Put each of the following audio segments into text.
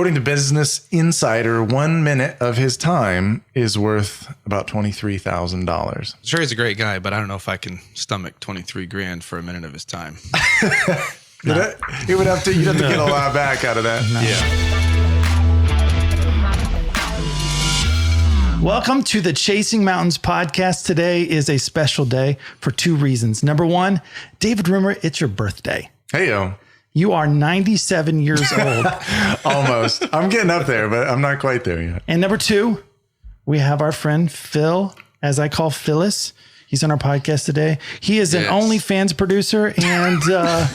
According to Business Insider, 1 minute of his time is worth about $23,000. Sure, he's a great guy, but I don't know if I can stomach 23 grand for a minute of his time. You'd have to get a lot back out of that. Yeah. Welcome to the Chasing Mountains podcast. Today is a special day for 2 reasons. Number 1, David Rumer, it's your birthday. Hey, yo. You are 97 years old. Almost. I'm getting up there, but I'm not quite there yet. And number 2, we have our friend Phil, as I call Phyllis. He's on our podcast today. He is an OnlyFans producer and not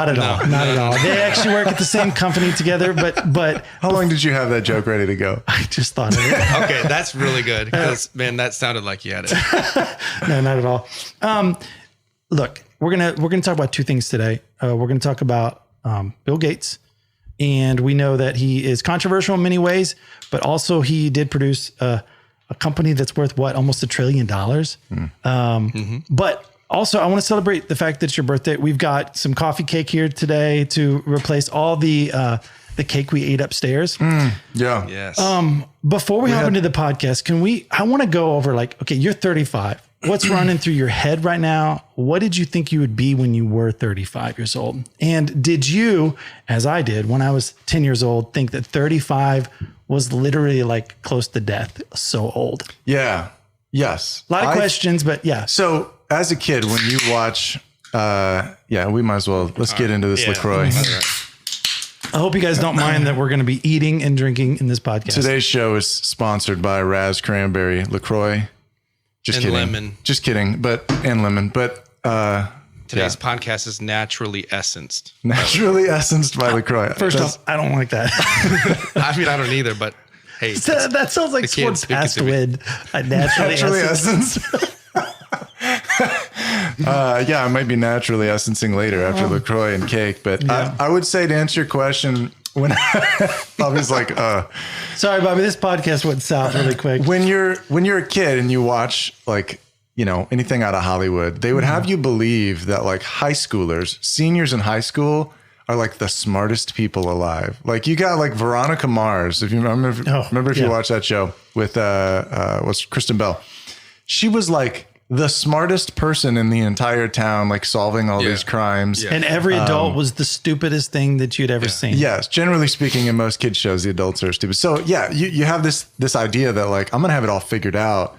at all. Not at all. They actually work at the same company together, but how long did you have that joke ready to go? I just thought of it. Okay, that's really good. Because, man, that sounded like you had it. No, not at all. Look, we're gonna talk about 2 things today. We're gonna talk about Bill Gates, and we know that he is controversial in many ways, but also he did produce a company that's worth almost $1 trillion. But also, I want to celebrate the fact that it's your birthday. We've got some coffee cake here today to replace all the cake we ate upstairs. Yeah. Yes. Before we hop into the podcast, I want to go over okay, you're 35. What's running through your head right now? What did you think you would be when you were 35 years old? And did you, as I did when I was 10 years old, think that 35 was literally close to death? So old. Yeah. Yes. A lot of questions, but yeah. So as a kid, when you watch, we might as well, let's get into this LaCroix. I hope you guys don't mind that we're going to be eating and drinking in this podcast. Today's show is sponsored by Raz Cranberry LaCroix. Just kidding. Lemon. Just kidding. And lemon. But today's podcast is naturally essenced. Naturally essenced by LaCroix. First off, I don't like that. I mean, I don't either, but hey. That sounds like someone passed with a naturally essenced. I might be naturally essencing later after LaCroix and cake. But I would say, to answer your question, when Bobby's sorry, Bobby, this podcast went south really quick. When you're a kid and you watch anything out of Hollywood, they would have you believe that high schoolers, seniors in high school, are the smartest people alive. You got Veronica Mars, if you remember, if you watched that show with what's Kristen Bell. She was the smartest person in the entire town, solving all these crimes. Yeah. And every adult was the stupidest thing that you'd ever seen. Yes. Generally speaking, in most kids shows, the adults are stupid. So you have this idea that I'm going to have it all figured out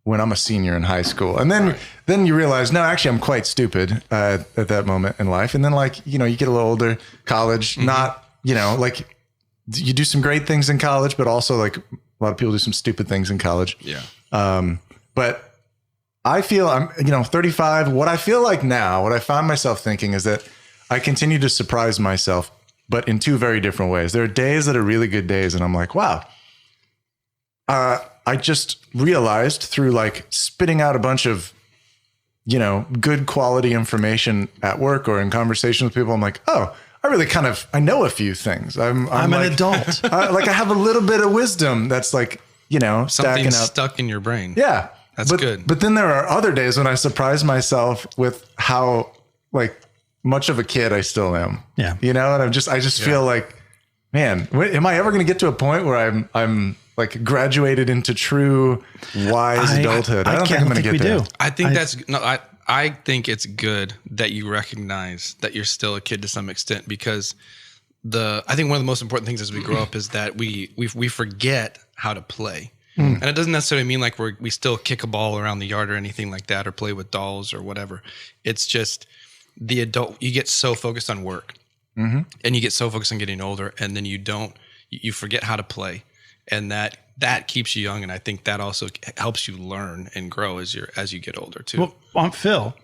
when I'm a senior in high school. And then you realize, no, actually I'm quite stupid at that moment in life. And then you get a little older, college, not, you do some great things in college, but also a lot of people do some stupid things in college. Yeah. But I feel I'm 35. What I feel like now, what I find myself thinking is that I continue to surprise myself, but in 2 very different ways. There are days that are really good days, and I'm like, wow. I just realized through spitting out a bunch of, good quality information at work or in conversation with people. I'm like, oh, I really I know a few things. I'm an adult. I have a little bit of wisdom that's stacking Something's up. stuck in your brain. Yeah. That's good. But then there are other days when I surprise myself with how much of a kid I still am. Yeah. And I just feel man, am I ever going to get to a point where I'm graduated into true wise adulthood? I don't think I'm going to get there. I think it's good that you recognize that you're still a kid to some extent, because I think one of the most important things as we grow up is that we forget how to play. And it doesn't necessarily mean we still kick a ball around the yard or anything like that, or play with dolls or whatever. It's just the adult, you get so focused on work and you get so focused on getting older, and then you forget how to play, and that keeps you young. And I think that also helps you learn and grow as you get older too. Well, Phil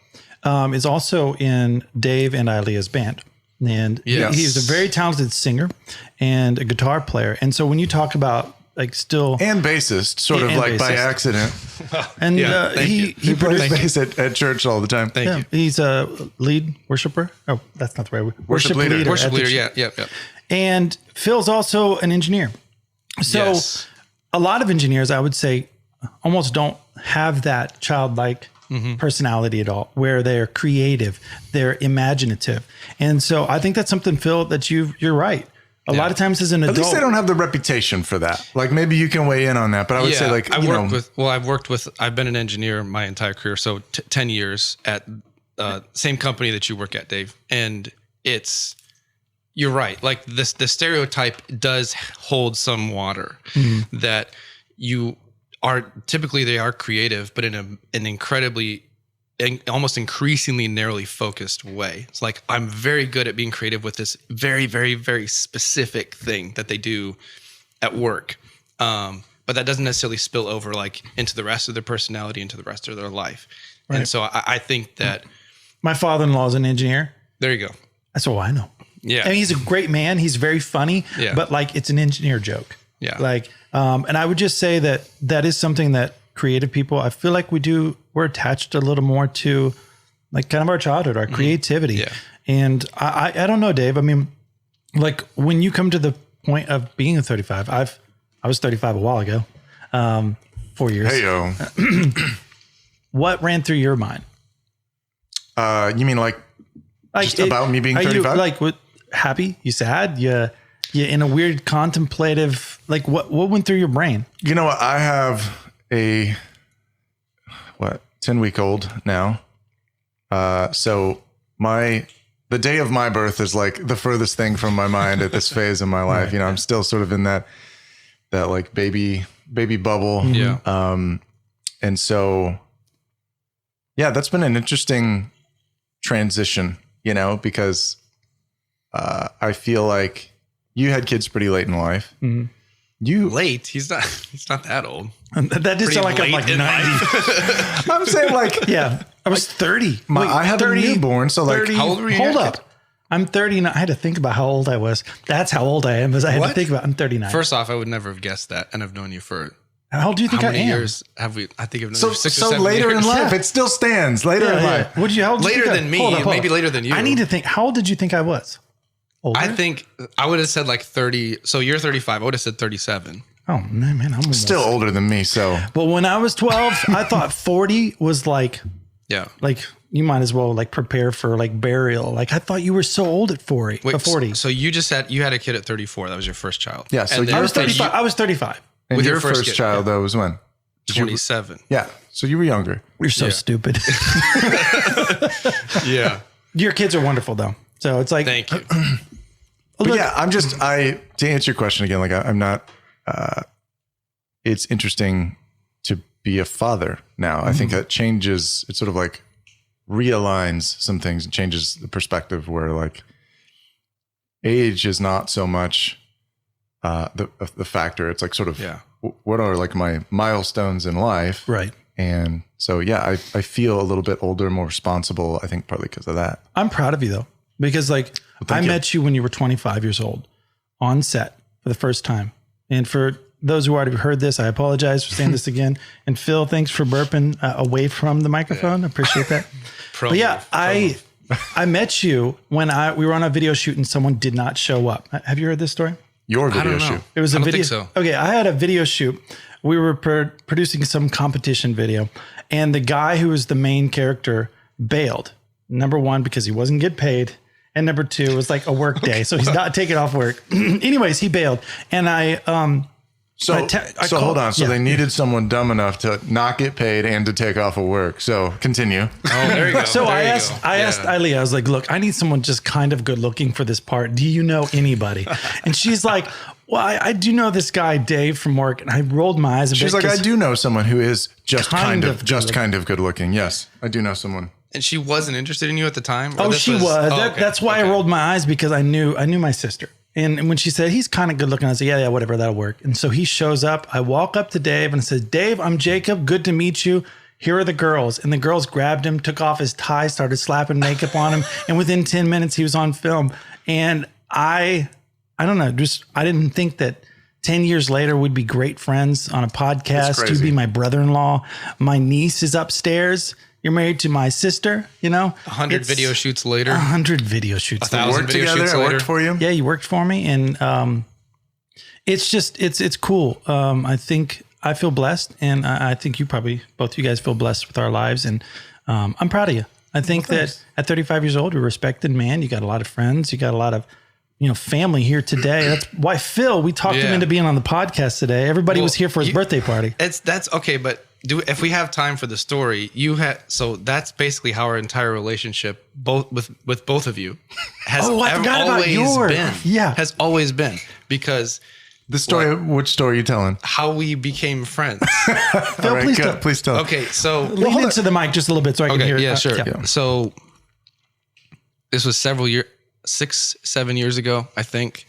is also in Dave and Ilea's band. And he's a very talented singer and a guitar player. And so when you talk about still and bassist, sort of by accident, and he plays bass at church all the time. Thank you. He's a lead worshiper. Oh, that's not the right word. Worship leader. Worship leader. Yeah. And Phil's also an engineer. So a lot of engineers, I would say, almost don't have that childlike personality at all, where they're creative, they're imaginative. And so I think that's something, Phil, that you're right. A lot of times as an adult, At least they don't have the reputation for that. Like maybe you can weigh in on that, but I would say like, I've been an engineer my entire career. So 10 years at same company that you work at, Dave. And you're right. Like the stereotype does hold some water that you are typically they are creative, but in an incredibly almost increasingly narrowly focused way. It's like, I'm very good at being creative with this very, very, very specific thing that they do at work. But that doesn't necessarily spill over like into the rest of their personality, into the rest of their life. Right. And so I think that my father-in-law is an engineer. There you go. That's all I know. Yeah. And he's a great man. He's very funny, but like it's an engineer joke. Yeah. Like, and I would just say that is something that creative people, I feel like we're attached a little more to like kind of our childhood, our creativity. Yeah. And I don't know, Dave. I mean, like when you come to the point of being a 35, I was 35 a while ago, 4 years. Hey-yo. What ran through your mind? You mean like just about me being 35? You like what, happy? You sad? You in a weird contemplative, like what went through your brain? You know what? I have a 10-week-old now. So the day of my birth is like the furthest thing from my mind at this phase of my life. Right. You know, I'm still sort of in that like baby bubble. Yeah. And so, yeah, that's been an interesting transition, you know, because I feel like you had kids pretty late in life. Mm-hmm. Late? He's not that old. That did sound like I'm like 90. I'm saying like, yeah, I was 30. I have 30, a newborn. So 30, like, how old were you? Hold up. I'm 39. I had to think about how old I was. That's how old I am. Because I had to think about, I'm 39. First off, I would never have guessed that. And I've known you for how old do you think I am? How many years have we? I think I've known you for 6 or 7 later years. in life, it still stands. Later in life. How old later than me, maybe later than you. I need to think. How old did you think I was? Older? I think I would have said like 30. So you're 35. I would have said 37. Oh man, I'm almost still older than me. So, but when I was 12, I thought 40 was like, like you might as well like prepare for like burial. Like I thought you were so old at 40. Wait, 40. So you just had a kid at 34. That was your first child. Yeah. So I was 35. I was 35. And with your first child, though, was when? 27. Yeah. So you were younger. You're so stupid. Yeah. Your kids are wonderful though. So it's like, thank you. But yeah, to answer your question again, like I'm not, it's interesting to be a father now. I think that changes, it sort of like realigns some things and changes the perspective where like age is not so much the factor. It's like sort of what are like my milestones in life. Right. And so, yeah, I feel a little bit older, more responsible, I think partly because of that. I proud of you though, because like I met you when you were 25 years old on set for the first time. And for those who already heard this, I apologize for saying this again. And Phil, thanks for burping away from the microphone. I appreciate that. But yeah, I met you when we were on a video shoot and someone did not show up. Have you heard this story? Your video shoot. It was a video. Think so. Okay, I had a video shoot. We were producing some competition video, and the guy who was the main character bailed. Number one, because he wasn't getting paid. And number two, it was like a work day. So he's not taking off work. Anyways, he bailed. And So hold on. So they needed someone dumb enough to not get paid and to take off of work. So continue. Oh, there you go. So I asked Eileen, I was like, look, I need someone just kind of good looking for this part. Do you know anybody? And she's like, well, I do know this guy, Dave, from work. And I rolled my eyes a bit. She's like, I do know someone who is just kind of good looking. Yes, I do know someone. And she wasn't interested in you at the time? Oh, she was. That's why I rolled my eyes, because I knew my sister. And when she said, he's kind of good looking, I said, yeah, whatever, that'll work. And so he shows up. I walk up to Dave and I said, Dave, I'm Jacob. Good to meet you. Here are the girls. And the girls grabbed him, took off his tie, started slapping makeup on him. And within 10 minutes, he was on film. And I don't know, I didn't think that 10 years later we'd be great friends on a podcast. You'd be my brother-in-law. My niece is upstairs. You're married to my sister, you know. 100 video shoots later. 100 video shoots. 1,000 video shoots later. I worked for you. Yeah, you worked for me, and it's just it's cool. I think I feel blessed, and I think both you guys feel blessed with our lives, and I'm proud of you. I think that at 35 years old, you're a respected man. You got a lot of friends. You got a lot of family here today. That's why Phil, we talked him into being on the podcast today. Everybody was here for his birthday party. That's okay, but if we have time for the story, so that's basically how our entire relationship, with both of you, has I forgot about yours. been. Yeah, has always been, because the story. Which story are you telling? How we became friends. Phil, right, please tell. Okay, so lean into the mic just a little bit so I can hear. Yeah, sure. Yeah. So this was 6-7 years ago, I think.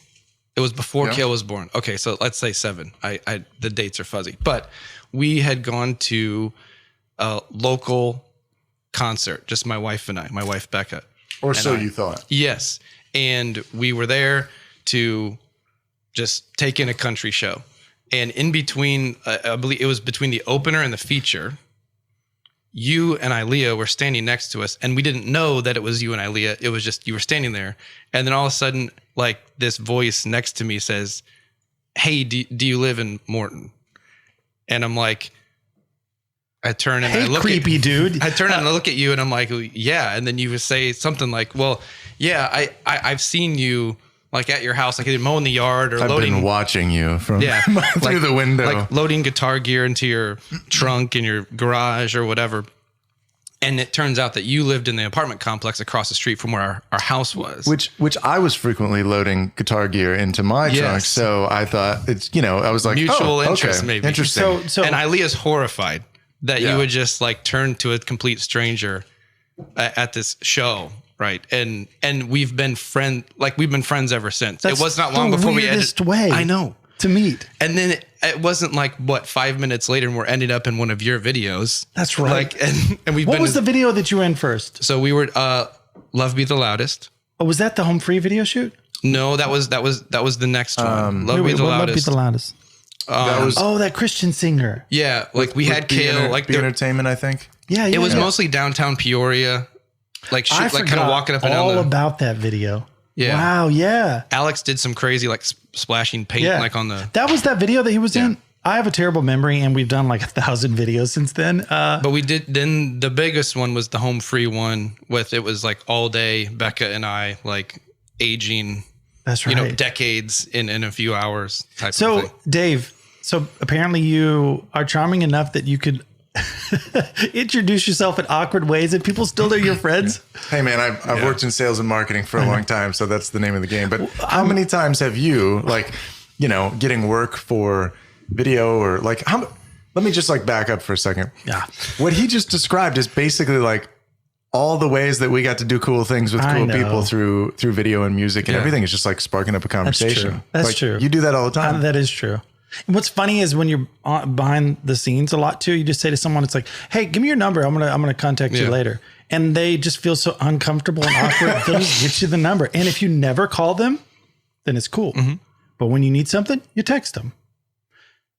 It was before Kale was born. Okay, so let's say 7. The dates are fuzzy, but we had gone to a local concert, just my wife and I, my wife Becca. Or so you thought. Yes, and we were there to just take in a country show, and in between, I believe it was between the opener and the feature. You and Ilea were standing next to us, and we didn't know that it was you and Ilea. It was just you were standing there, and then all of a sudden, like, this voice next to me says, "Hey, do you live in Morton?" And I'm like, I turn and I look creepy dude. I turn and I look at you, and I'm like, yeah. And then you would say something like, "Well, yeah, I've seen you like at your house, like either mowing the yard or I've loading." been watching you from through the window, like loading guitar gear into your trunk in your garage or whatever. And it turns out that you lived in the apartment complex across the street from where our house was. Which I was frequently loading guitar gear into my trunk. So I thought it's, I was like, mutual interest, maybe. Interesting. So and Ilea's horrified that you would just like turn to a complete stranger at this show. Right. And we've been friends ever since. That's it was not long before we ended. Way I know. To meet. And then it wasn't like 5 minutes later and we're ending up in one of your videos. That's right. Like, and we've What was the video that you were in first? So we were Love Be the Loudest. Oh, was that the home free video shoot? No, that was the next one. Love Be the Loudest. Love Be the Loudest. That was that Christian singer. Yeah, like we had Kale, like the entertainment, I think. Yeah, it was mostly downtown Peoria, like kind of walking up and down. All about that video. Yeah. Wow. Yeah. Alex did some crazy like splashing paint like on the. That was that video that he was in. I have a terrible memory, and we've done like 1,000 videos since then. But we did. Then the biggest one was the home free one it was like all day Becca and I like aging. That's right. Decades in a few hours type of So thing. Dave, apparently you are charming enough that you could introduce yourself in awkward ways and people still know your friends. Hey man, I've worked in sales and marketing for a long time, so that's the name of the game. But how many times have you getting work for video or like let me just like back up for a second. Yeah. What he just described is basically like all the ways that we got to do cool things with cool people through video and music and everything is just like sparking up a conversation. That's true. You do that all the time. That is true. And what's funny is when you're behind the scenes a lot too, you just say to someone, it's like, "Hey, give me your number. I'm gonna contact you later," and they just feel so uncomfortable and awkward. They'll just get you the number, and if you never call them, then it's cool. Mm-hmm. But when you need something, you text them,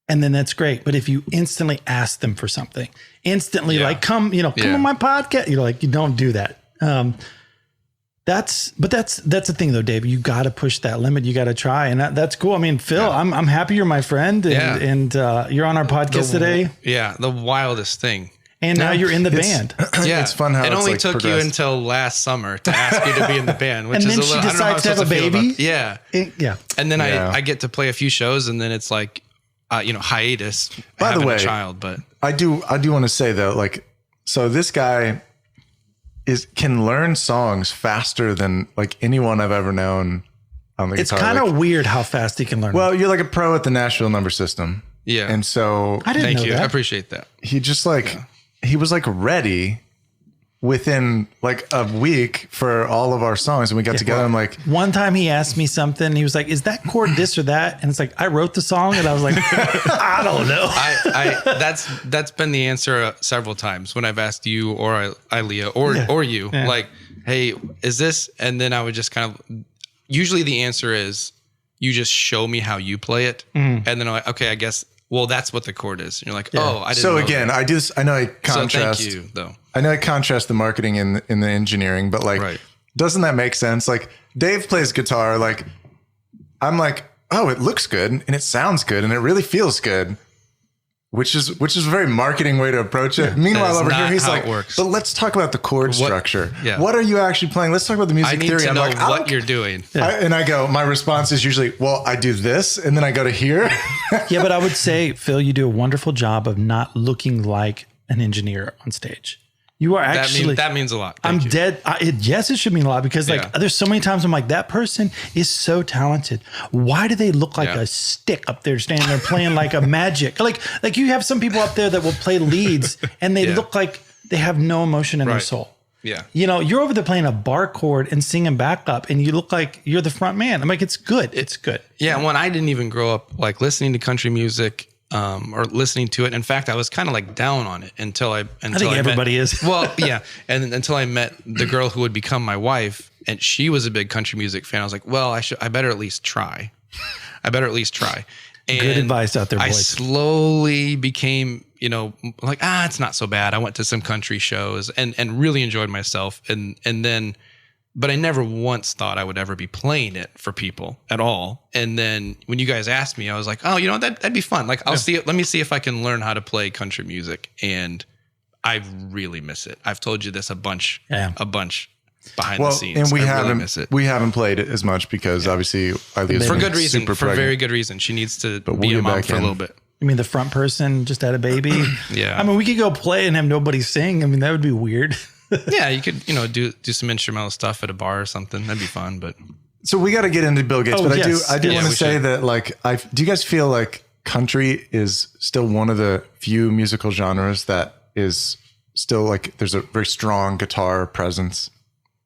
and then that's great. But if you instantly ask them for something, like come on my podcast, you don't do that. That's the thing though, Dave. You got to push that limit. You got to try, and that's cool. I mean, Phil, I'm happy you're my friend, and you're on our podcast today. Yeah, the wildest thing. And now you're in the band. Yeah, it's fun how it only like took progressed. You until last summer to ask you to be in the band, which and is then a little. she decides to have a baby. Yeah, yeah. And then I get to play a few shows, and then it's like, hiatus. By the way, a child, but I do want to say though, like, so this guy can learn songs faster than like anyone I've ever known on the It's guitar. kind of weird how fast he can learn. Well, you're like a pro at the Nashville number system. Yeah. And so I didn't know thank you. that. I appreciate that. he just like, he was like ready within like a week for all of our songs. And we got together and like, one time he asked me something. He was like, "Is that chord this or that?" And it's like, I wrote the song, and I was like, I don't know. That's been the answer several times when I've asked you or Ilea or you like, "Hey, is this?" And then I would just kind of, usually the answer is you just show me how you play it. And then I'm like, okay, I guess, well, that's what the chord is. And you're like, oh, I didn't know. So again, that. I know I contrast. So thank you though. I know I contrast the marketing in the engineering, but like, doesn't that make sense? Like Dave plays guitar. Like I'm like, oh, it looks good and it sounds good and it really feels good. which is a very marketing way to approach it. Meanwhile, over here, he's how like, it works. but let's talk about the chord structure. Yeah. What are you actually playing? Let's talk about the music I need theory. to I'm know like, what you're doing. and I go, my response is usually, well, I do this, and then I go to here. Yeah, but I would say, Phil, you do a wonderful job of not looking like an engineer on stage. You are actually. That means a lot. I'm Thank you. dead. Yes, it should mean a lot because like there's so many times I'm like, that person is so talented. Why do they look like a stick up there standing there playing like a magic? Like you have some people up there that will play leads and they look like they have no emotion in their soul. Yeah. You know, you're over there playing a bar chord and singing backup and you look like you're the front man. I'm like, it's good. It's good. Yeah. When I didn't even grow up like listening to country music, or listening to it. In fact, I was kind of like down on it until I think everybody is. Well, yeah. And until I met the girl who would become my wife, and she was a big country music fan. I was like, well, I better at least try. And Good advice out there, boys. I slowly became, like, it's not so bad. I went to some country shows and really enjoyed myself. And then, but I never once thought I would ever be playing it for people at all. And then when you guys asked me, I was like, oh, that'd be fun. Like, let me see if I can learn how to play country music. And I really miss it. I've told you this a bunch behind the scenes. And we really haven't played it as much because obviously Eileen for good reason, super for pregnant. very good reason. She needs to But be we'll a get mom back for a in. little bit. I mean, the front person just had a baby. Yeah. I mean, we could go play and have nobody sing. I mean, that would be weird. Yeah, you could, do some instrumental stuff at a bar or something. That'd be fun, but So we got to get into Bill Gates, Oh, but yes. I do Yeah, want to we say should. that like do you guys feel like country is still one of the few musical genres that is still like there's a very strong guitar presence?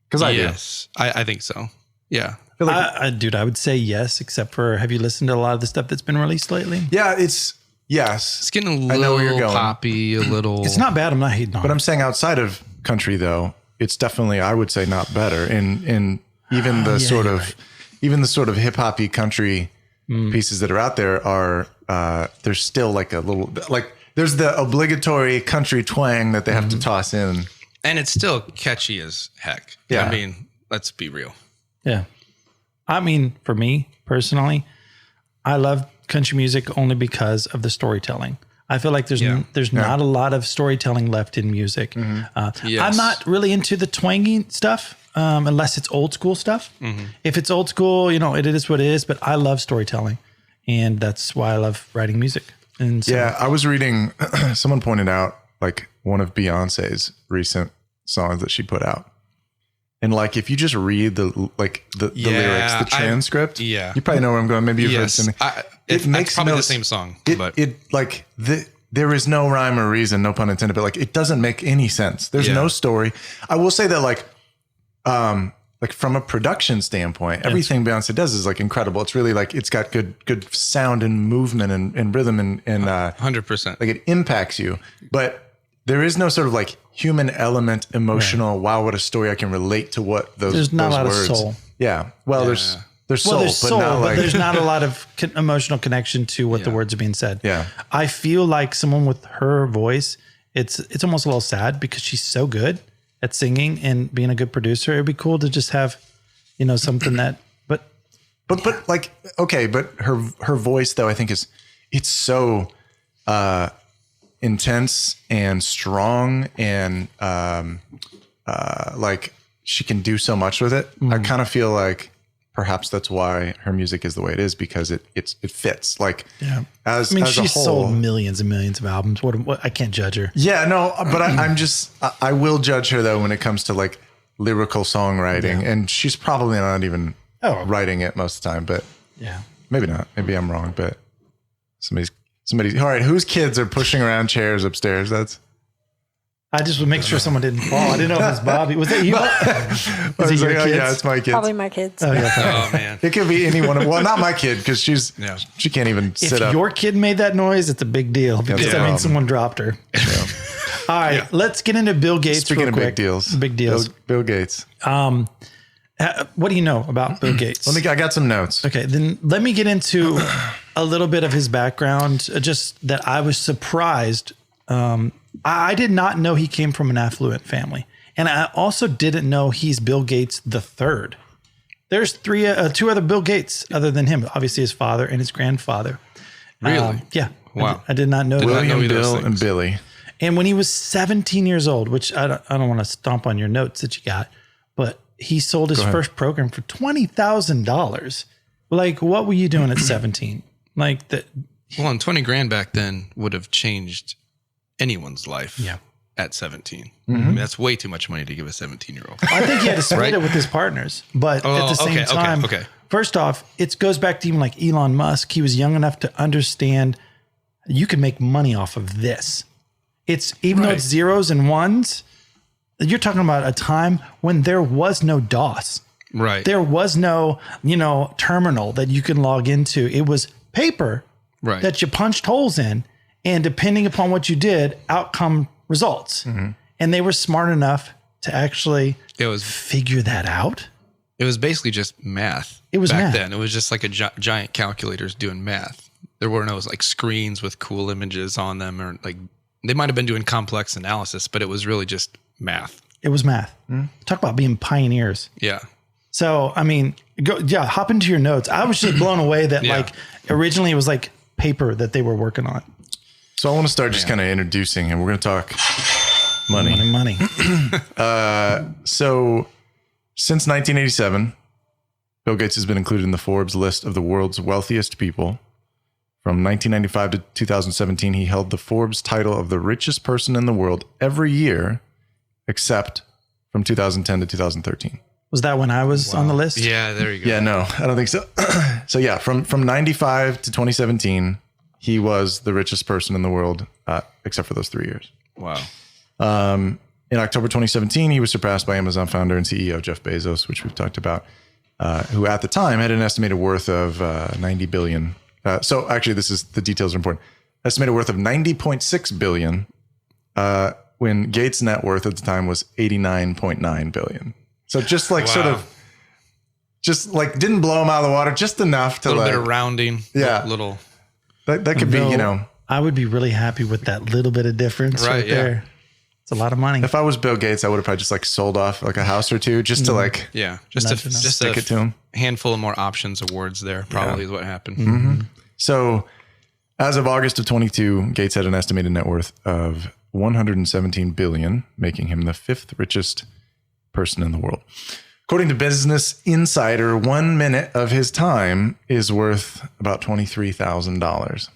Because I do. yes, I think so. Yeah. I feel like, Dude, I would say yes, except for have you listened to a lot of the stuff that's been released lately? yeah, it's yes. It's getting a I know where you're little going. poppy, a little. It's not bad. I'm not hating on But it. I'm saying outside of country though, it's definitely I would say not better in even the sort of even the sort of hip hoppy country pieces that are out there are there's still like a little like there's the obligatory country twang that they have to toss in. And it's still catchy as heck. Yeah. I mean, let's be real. Yeah. I mean, for me personally, I love country music only because of the storytelling. I feel like there's not a lot of storytelling left in music. Yes. I'm not really into the twangy stuff unless it's old school stuff. If it's old school, it is what it is. But I love storytelling, and that's why I love writing music. And so, Yeah, I was reading someone pointed out like one of Beyonce's recent songs that she put out. And like if you just read the lyrics, the transcript, you probably know where I'm going. Maybe you've heard something. It's probably the same song. But There is no rhyme or reason, no pun intended, but like it doesn't make any sense. There's no story. I will say that like from a production standpoint, everything Beyonce does is like incredible. It's really like it's got good sound and movement and rhythm and 100%. like it impacts you. But there is no sort of like human element, emotional. Wow, what a story! I can relate to what those. There's not those a lot words. of soul. Yeah. Well, there's soul, but there's not a lot of emotional connection to what the words are being said. Yeah. I feel like someone with her voice, it's almost a little sad because she's so good at singing and being a good producer. It'd be cool to just have, something that, but like, okay, but her voice though, I think it's so intense and strong and like she can do so much with it. I kind of feel like perhaps that's why her music is the way it is because it fits like as she's a whole. sold millions and millions of albums. What I can't judge her. Yeah, no, but I will judge her though when it comes to like lyrical songwriting and she's probably not even writing it most of the time, but maybe not. Maybe I'm wrong, but somebody's all right. Whose kids are pushing around chairs upstairs? I just would make sure someone didn't fall. I didn't know if it was Bobby. Was that you? Was it your kids? Yeah, it's my kids. Probably my kids. Oh man, it could be anyone. Well, not my kid because she can't even sit up. If your kid made that noise, it's a big deal because that means someone dropped her. Yeah. All right, let's get into Bill Gates. Speaking real of quick. big deals, Bill Gates. What do you know about Bill Gates? I got some notes. Okay, then let me get into a little bit of his background. Just that I was surprised. I did not know he came from an affluent family, and I also didn't know he's Bill Gates the third. There's two other Bill Gates other than him. Obviously, his father and his grandfather. Really? Yeah. Wow. I did not know that. not know William, either of those Bill, and things. Billy. And when he was 17 years old, which I don't want to stomp on your notes that you got, but he sold his first program for $20,000. Like, what were you doing at 17? Like that. Well, and 20 grand back then would have changed anyone's life. Yeah. At 17. I mean, that's way too much money to give a 17-year-old. I think he had to split Right? it with his partners, but Oh, at the same okay, time, okay. first off, it goes back to even like Elon Musk. He was young enough to understand you can make money off of this. It's even though Right. it's zeros and ones, you're talking about a time when there was no DOS. Right. There was no, terminal that you can log into. It was paper Right. that you punched holes in, and depending upon what you did, outcome results. And they were smart enough to actually It was figure that out. basically just math. It was back math. then. It was just like a giant calculators doing math. There were no like screens with cool images on them, or like they might have been doing complex analysis, but it was really just math. It was math. Talk about being pioneers. Yeah. So, I mean, hop into your notes. I was just blown away that Yeah. like originally it was like paper that they were working on. So I want to start just kind of introducing him. We're going to talk money. So since 1987, Bill Gates has been included in the Forbes list of the world's wealthiest people. From 1995 to 2017, he held the Forbes title of the richest person in the world every year, except from 2010 to 2013. Was that when I was on the list? Yeah, there you go. Yeah, no, I don't think so. So yeah, from 95 to 2017, he was the richest person in the world, except for those 3 years. Wow. In October 2017, he was surpassed by Amazon founder and CEO Jeff Bezos, which we've talked about, who at the time had an estimated worth of 90 billion. So actually, the details are important. Estimated worth of 90.6 billion, when Gates' net worth at the time was 89.9 billion. So just like didn't blow him out of the water, just enough to A little bit of rounding. Yeah. Little. that could be, I would be really happy with that little bit of difference right yeah. there. It's a lot of money. if I was Bill Gates, I would have probably just like sold off like a house or two just to like Yeah. Just Nothing else. just stick a it to him. handful of more options awards there probably is what happened. So as of August of 22, Gates had an estimated net worth of 117 billion, making him the fifth richest person in the world. According to Business Insider, 1 minute of his time is worth about $23,000.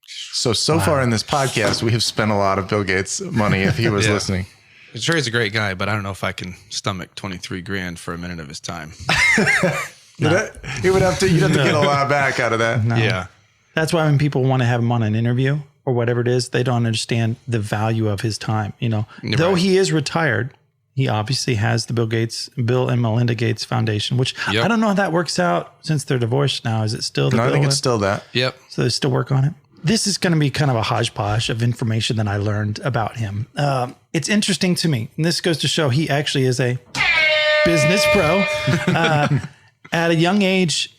So far in this podcast, we have spent a lot of Bill Gates' money if he was Yeah. listening. I'm sure he's a great guy, but I don't know if I can stomach 23 grand for a minute of his time. You'd have to get a lot back out of that. No. Yeah. That's why when people want to have him on an interview or whatever it is, they don't understand the value of his time. Though right. he is retired, he obviously has the Bill and Melinda Gates Foundation, which Yep. I don't know how that works out since they're divorced now. Is it still the No, I Bill think it's and- still that. Yep. So they still work on it. This is going to be kind of a hodgepodge of information that I learned about him. It's interesting to me. And this goes to show he actually is a business pro. At a young age,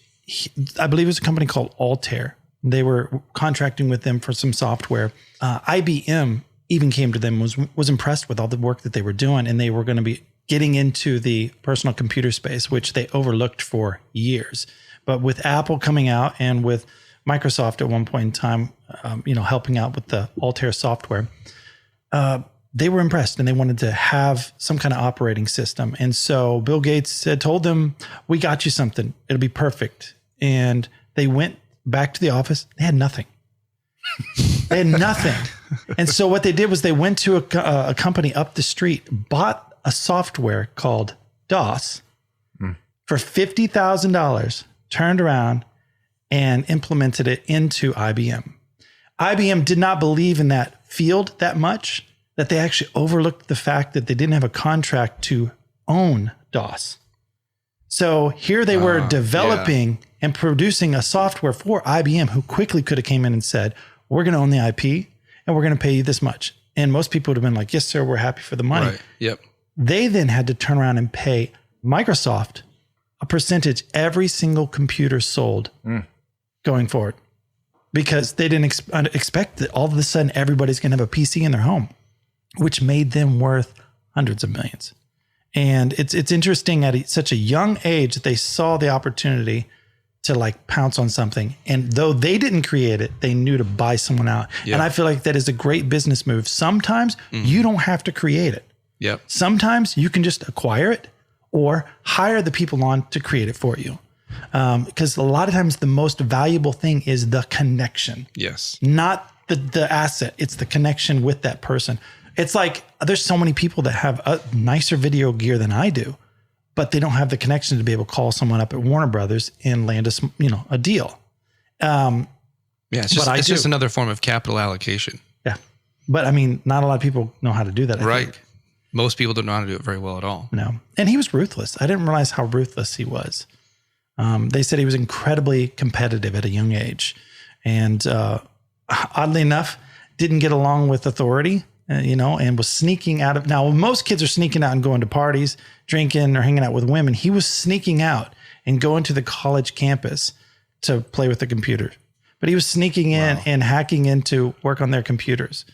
I believe it was a company called Altair. They were contracting with them for some software. IBM even came to them, was impressed with all the work that they were doing. And they were going to be getting into the personal computer space, which they overlooked for years. But with Apple coming out and with Microsoft at one point in time, helping out with the Altair software, they were impressed and they wanted to have some kind of operating system. And so Bill Gates had told them, we got you something. It'll be perfect. And they went back to the office. They had nothing. They had nothing. And so what they did was they went to a company up the street, bought a software called DOS for $50,000, turned around and implemented it into IBM. IBM did not believe in that field that much that they actually overlooked the fact that they didn't have a contract to own DOS. So here they were developing and producing a software for IBM, who quickly could have came in and said, we're going to own the IP and we're going to pay you this much. And most people would have been like, yes, sir, we're happy for the money. Right. Yep. They then had to turn around and pay Microsoft a percentage every single computer sold going forward, because they didn't expect that all of a sudden everybody's going to have a PC in their home, which made them worth hundreds of millions. And it's interesting at such a young age that they saw the opportunity to like pounce on something. And though they didn't create it, they knew to buy someone out. Yep. And I feel like that is a great business move. Sometimes you don't have to create it. Yep. Sometimes you can just acquire it or hire the people on to create it for you. Because a lot of times the most valuable thing is the connection. Yes. Not the asset. It's the connection with that person. It's like there's so many people that have a nicer video gear than I do, but they don't have the connection to be able to call someone up at Warner Brothers and land a deal. It's just another form of capital allocation. Yeah. But I mean, not a lot of people know how to do that. I think. Most people don't know how to do it very well at all. No. And he was ruthless. I didn't realize how ruthless he was. They said he was incredibly competitive at a young age. And oddly enough, didn't get along with authority, and was sneaking out of. Now, most kids are sneaking out and going to parties, drinking or hanging out with women. He was sneaking out and going to the college campus to play with the computer. But he was sneaking in and hacking into work on their computers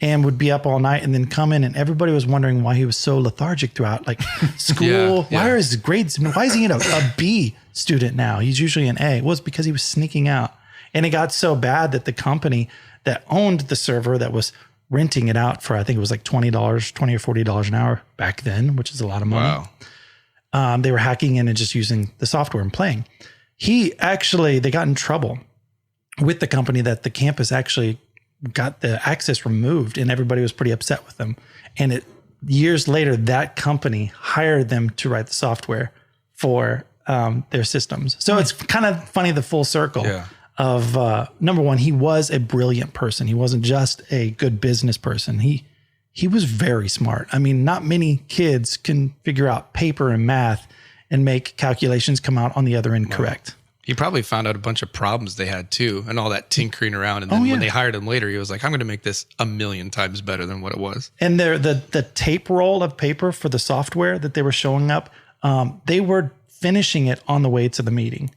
and would be up all night and then come in. And everybody was wondering why he was so lethargic throughout like school. Why are his grades? Why is he a B student now? He's usually an A. Well, it's because he was sneaking out. And it got so bad that the company that owned the server that was renting it out for, I think it was like $20 or $40 an hour back then, which is a lot of money. Wow. They were hacking in and just using the software and playing. They got in trouble with the company that the campus actually got the access removed, and everybody was pretty upset with them. And years later, that company hired them to write the software for their systems. So it's kind of funny, the full circle of number one, he was a brilliant person. He wasn't just a good business person. He was very smart. I mean, not many kids can figure out paper and math and make calculations come out on the other end correct. He probably found out a bunch of problems they had too, and all that tinkering around. And then when they hired him later, he was like, I'm going to make this 1,000,000 times better than what it was. And the tape roll of paper for the software that they were showing up, they were finishing it on the way to the meeting,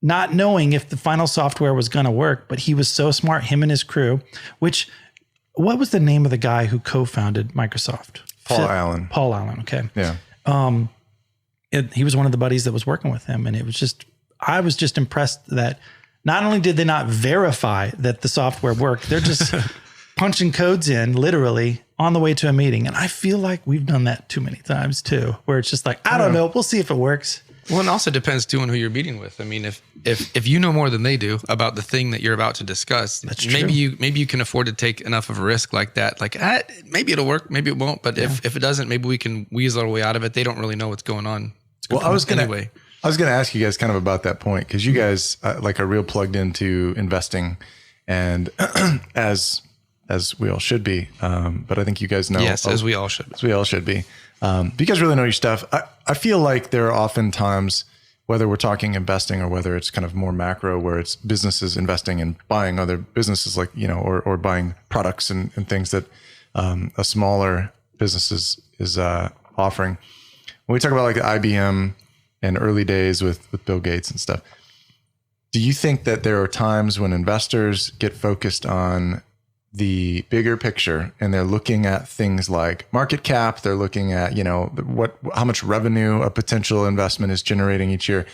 not knowing if the final software was going to work. But he was so smart, him and his crew, what was the name of the guy who co-founded Microsoft? Paul Allen. Paul Allen. Okay. Yeah. He was one of the buddies that was working with him. And I was just impressed that not only did they not verify that the software worked, they're just punching codes in literally on the way to a meeting. And I feel like we've done that too many times too, where it's just like, I don't know, we'll see if it works. Well, it also depends too on who you're meeting with. I mean, if you know more than they do about the thing that you're about to discuss, maybe you can afford to take enough of a risk like that. Like, maybe it'll work, maybe it won't. But if it doesn't, maybe we can weasel our way out of it. They don't really know what's going on. Well, I was going to ask you guys kind of about that point, because you guys are real plugged into investing, and as we all should be. But I think you guys know. Yes, as we all should. As we all should be. You guys really know your stuff. I feel like there are often times, whether we're talking investing or whether it's kind of more macro, where it's businesses investing and buying other businesses, like, or buying products and things that a smaller business is offering. When we talk about like IBM and early days with Bill Gates and stuff, do you think that there are times when investors get focused on the bigger picture and they're looking at things like market cap, they're looking at, how much revenue a potential investment is generating each year,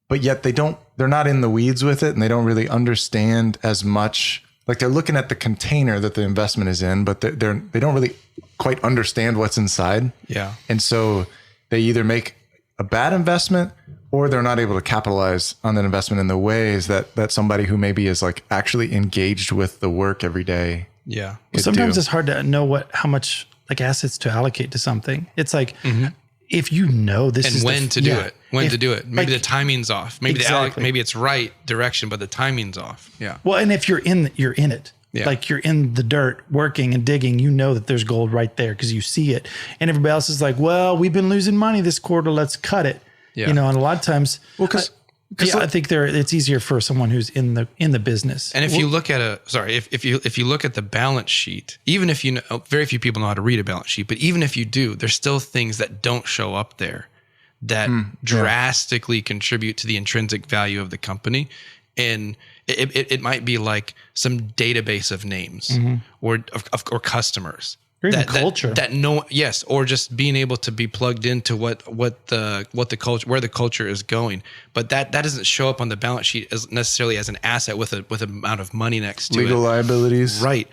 but yet they're not in the weeds with it, and they don't really understand as much. Like, they're looking at the container that the investment is in, but they don't really quite understand what's inside. Yeah. And so they either make a bad investment, or they're not able to capitalize on that investment in the ways that somebody who maybe is like actually engaged with the work every day. Yeah. Sometimes it's hard to know how much like assets to allocate to something. It's like, if this and is when to do it, to do it. Maybe like, the timing's off. Maybe maybe it's right direction, but the timing's off. Yeah. Well, and if you're in it. Yeah. Like, you're in the dirt working and digging, that there's gold right there because you see it. And everybody else is like, well, we've been losing money this quarter, let's cut it. Yeah. And a lot of times, because I think it's easier for someone who's in the business. And if you look at if you look at the balance sheet, even if very few people know how to read a balance sheet, but even if you do, there's still things that don't show up there that drastically contribute to the intrinsic value of the company. And it might be like some database of names or customers Or even culture. Or just being able to be plugged into what the culture, where the culture is going. But that doesn't show up on the balance sheet as necessarily as an asset with an amount of money next to legal it. liabilities. Right.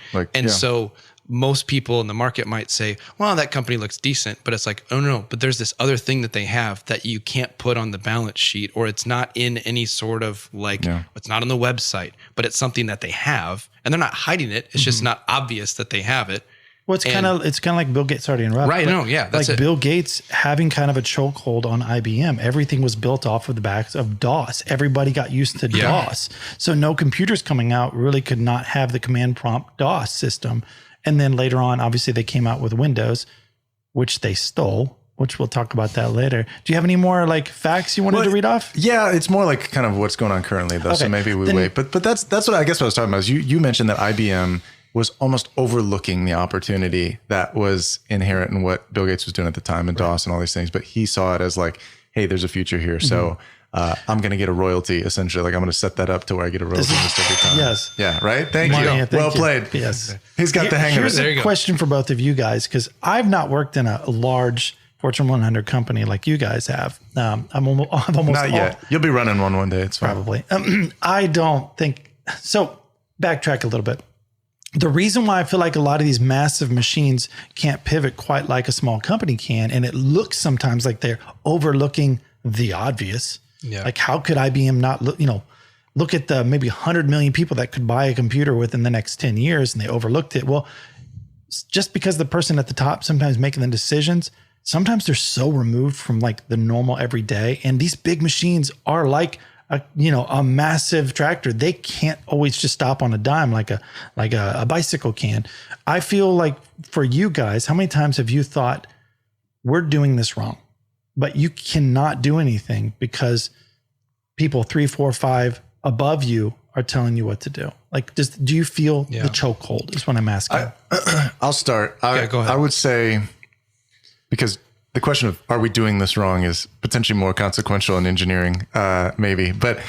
So most people in the market might say, well, that company looks decent, but it's like, oh no, but there's this other thing that they have that you can't put on the balance sheet, or it's not in any sort of it's not on the website, but it's something that they have and they're not hiding it. It's just not obvious that they have it. Well, it's kind of like Bill Gates. Sorry to interrupt. Right. No. Yeah. That's like it. Bill Gates having kind of a chokehold on IBM. Everything was built off of the backs of DOS. Everybody got used to DOS. So no computers coming out really could not have the command prompt DOS system. And then later on, obviously they came out with Windows, which they stole, which we'll talk about that later. Do you have any more like facts you wanted to read off? Yeah, it's more like kind of what's going on currently though. Okay. So maybe we wait. But that's what I guess what I was talking about is you mentioned that IBM was almost overlooking the opportunity that was inherent in what Bill Gates was doing at the time and DOS and all these things. But he saw it as like, hey, there's a future here. So I'm going to get a royalty essentially. Like I'm going to set that up to where I get a royalty almost every time. Yes. Yeah. Right. Thank you. Well played. Yes. He's got the hang of it. Here's a question for both of you guys, because I've not worked in a large Fortune 100 company like you guys have. I've almost not yet. You'll be running one day. It's fine. Probably. I don't think so. Backtrack a little bit. The reason why I feel like a lot of these massive machines can't pivot quite like a small company can, and it looks sometimes like they're overlooking the obvious. Yeah. Like how could IBM not look at the maybe 100 million people that could buy a computer within the next 10 years and they overlooked it? Well, just because the person at the top sometimes making the decisions, sometimes they're so removed from like the normal everyday, and these big machines are like a massive tractor. They can't always just stop on a dime like a bicycle can. I feel like for you guys, how many times have you thought we're doing this wrong, but you cannot do anything because people 3, 4, 5 above you are telling you what to do? Like, do you feel the chokehold is what I'm asking? I'll start. Go ahead. I would say, because the question of are we doing this wrong is potentially more consequential in engineering, maybe. But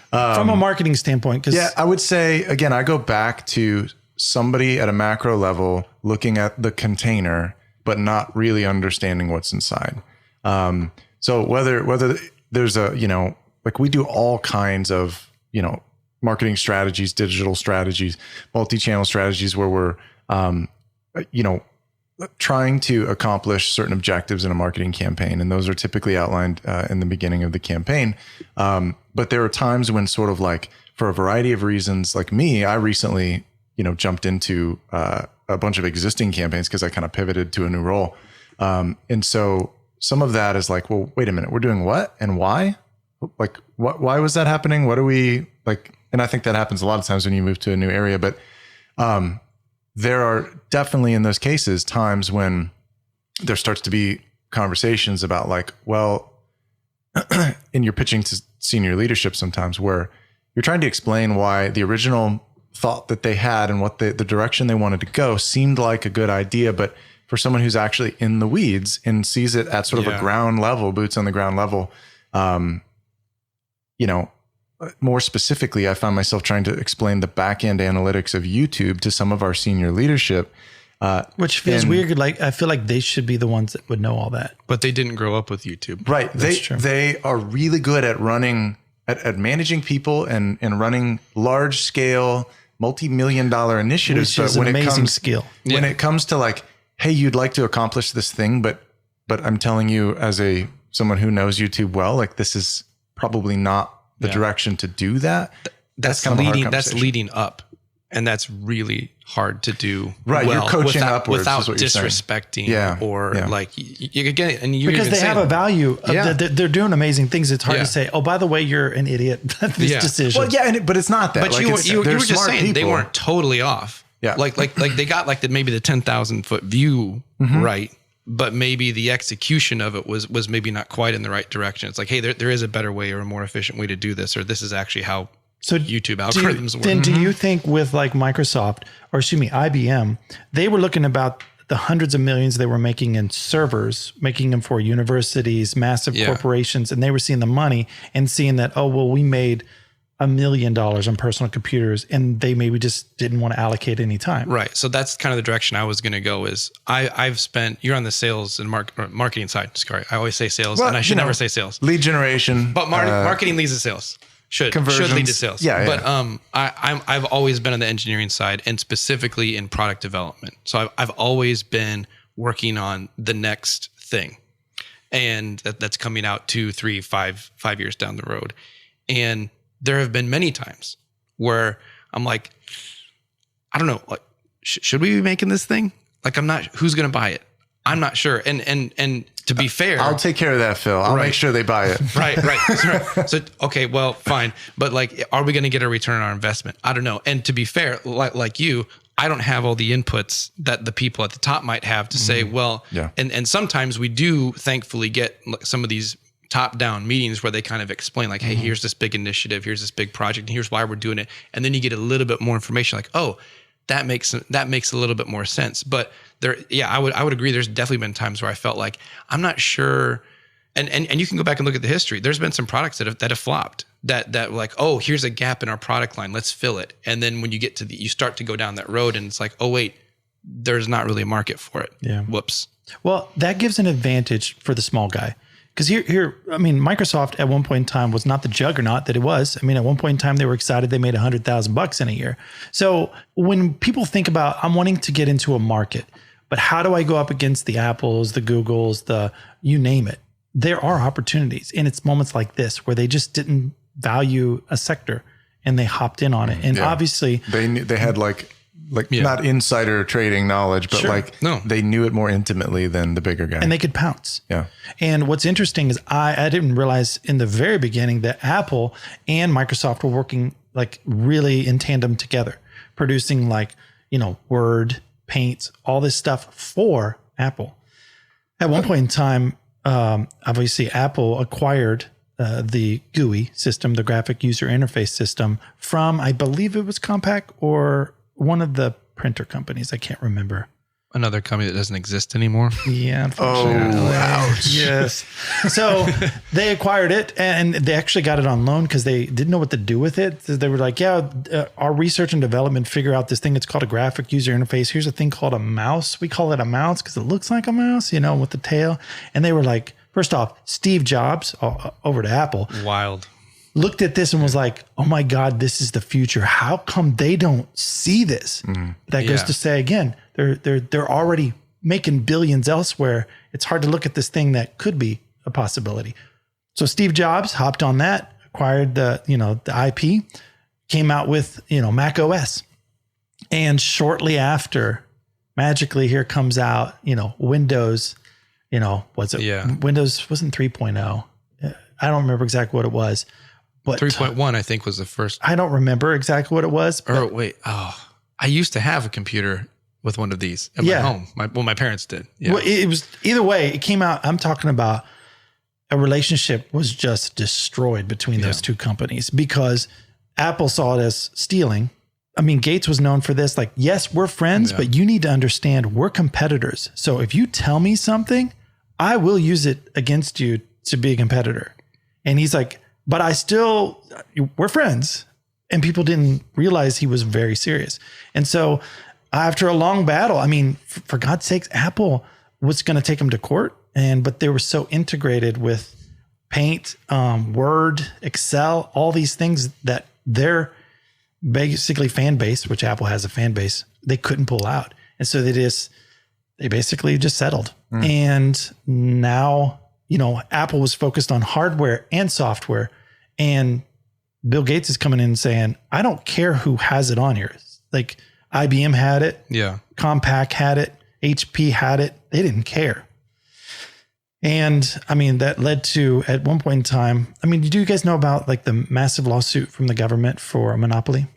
from a marketing standpoint, I would say, again, I go back to somebody at a macro level looking at the container, but not really understanding what's inside. So whether there's like we do all kinds of, marketing strategies, digital strategies, multi-channel strategies where we're, trying to accomplish certain objectives in a marketing campaign. And those are typically outlined in the beginning of the campaign. But there are times when sort of like for a variety of reasons, like me, I recently, jumped into a bunch of existing campaigns because I kind of pivoted to a new role. And so some of that is like, well, wait a minute, we're doing what and why? Like, why was that happening? What are we like? And I think that happens a lot of times when you move to a new area, but there are definitely in those cases times when there starts to be conversations about like, well, and you're pitching to senior leadership sometimes where you're trying to explain why the original thought that they had and what the direction they wanted to go seemed like a good idea. But for someone who's actually in the weeds and sees it at sort of a ground level, boots on the ground level, more specifically, I found myself trying to explain the back end analytics of YouTube to some of our senior leadership. Which feels weird. Like, I feel like they should be the ones that would know all that. But they didn't grow up with YouTube. Right. They are really good at running, at managing people and running large scale, multi-million dollar initiatives. Which is an amazing skill. When it comes to like, hey, you'd like to accomplish this thing, but I'm telling you as someone who knows YouTube well, like this is probably not the direction to do that. That's kind of leading. That's leading up, and that's really hard to do. Right, well, you're coaching upwards without disrespecting like you again. And you because they have a value. They're doing amazing things. It's hard to say, oh, by the way, you're an idiot. This decision. Well, but it's not that. But like you were just saying people. They weren't totally off. Yeah, like they got like maybe the 10,000 foot view right. But maybe the execution of it was maybe not quite in the right direction. It's like, hey, there is a better way or a more efficient way to do this, or this is actually how YouTube algorithms work. Then do you think with like Microsoft, or excuse me, IBM, they were looking about the hundreds of millions they were making in servers, making them for universities, massive corporations, and they were seeing the money and seeing that, oh, well, we made $1 million on personal computers and they maybe just didn't want to allocate any time. Right. So that's kind of the direction I was going to go is I've spent, you're on the sales and marketing side. Sorry. I always say sales and I should never say sales. Lead generation. But marketing leads to sales. Should lead to sales. Yeah. But I've always been on the engineering side and specifically in product development. So I've always been working on the next thing. And that's coming out 2, 3, 5 years down the road. And there have been many times where I'm like, I don't know, like, should we be making this thing? Like, I'm not, who's going to buy it? I'm not sure. And to be fair, I'll take care of that, Phil. I'll make sure they buy it. Right. So, okay, well, fine. But like, are we going to get a return on our investment? I don't know. And to be fair, like you, I don't have all the inputs that the people at the top might have to say, well, and sometimes we do thankfully get some of these top-down meetings where they kind of explain like, hey, here's this big initiative, here's this big project, and here's why we're doing it. And then you get a little bit more information like, oh, that makes a little bit more sense. But I would agree. There's definitely been times where I felt like I'm not sure. And you can go back and look at the history. There's been some products that have flopped that like, oh, here's a gap in our product line. Let's fill it. And then when you get to you start to go down that road and it's like, oh, wait, there's not really a market for it. Yeah. Whoops. Well, that gives an advantage for the small guy. Because I mean, Microsoft at one point in time was not the juggernaut that it was. I mean, at one point in time, they were excited they made $100,000 in a year. So when people think about, I'm wanting to get into a market, but how do I go up against the Apples, the Googles, you name it? There are opportunities. And it's moments like this where they just didn't value a sector and they hopped in on it. And obviously they had like not insider trading knowledge, but they knew it more intimately than the bigger guy. And they could pounce. Yeah. And what's interesting is I didn't realize in the very beginning that Apple and Microsoft were working like really in tandem together, producing like, Word, Paint, all this stuff for Apple. At one point in time, obviously Apple acquired the GUI system, the graphic user interface system from, I believe it was Compaq or one of the printer companies. I can't remember. Another company that doesn't exist anymore. Yeah, unfortunately. Oh, ouch. Yes. So they acquired it and they actually got it on loan because they didn't know what to do with it. So they were like, our research and development figure out this thing. It's called a graphic user interface. Here's a thing called a mouse. We call it a mouse because it looks like a mouse, with the tail. And they were like, first off, Steve Jobs over to Apple. Wild. Looked at this and was like, oh my God, this is the future. How come they don't see this? That goes to say, again, they're already making billions elsewhere. It's hard to look at this thing that could be a possibility. So Steve Jobs hopped on that, acquired the IP, came out with, Mac OS. And shortly after, magically here comes out, Windows, what's it? Yeah. Windows wasn't 3.0. I don't remember exactly what it was. But 3.1, I think, was the first. I don't remember exactly what it was. Or wait, I used to have a computer with one of these at my home. My parents did. Yeah. Well, it was either way. It came out. I'm talking about a relationship was just destroyed between those two companies because Apple saw it as stealing. I mean, Gates was known for this. Like, yes, we're friends, but you need to understand we're competitors. So if you tell me something, I will use it against you to be a competitor. And he's like, but we're friends. And people didn't realize he was very serious. And so after a long battle, I mean, for God's sakes, Apple was going to take him to court. But they were so integrated with Paint, Word, Excel, all these things that their basically fan base, which Apple has a fan base, they couldn't pull out. And so they basically just settled. And now, Apple was focused on hardware and software. And Bill Gates is coming in and saying, I don't care who has it on here. Like IBM had it. Yeah. Compaq had it. HP had it. They didn't care. And I mean, that led to, at one point in time, I mean, do you guys know about like the massive lawsuit from the government for a monopoly?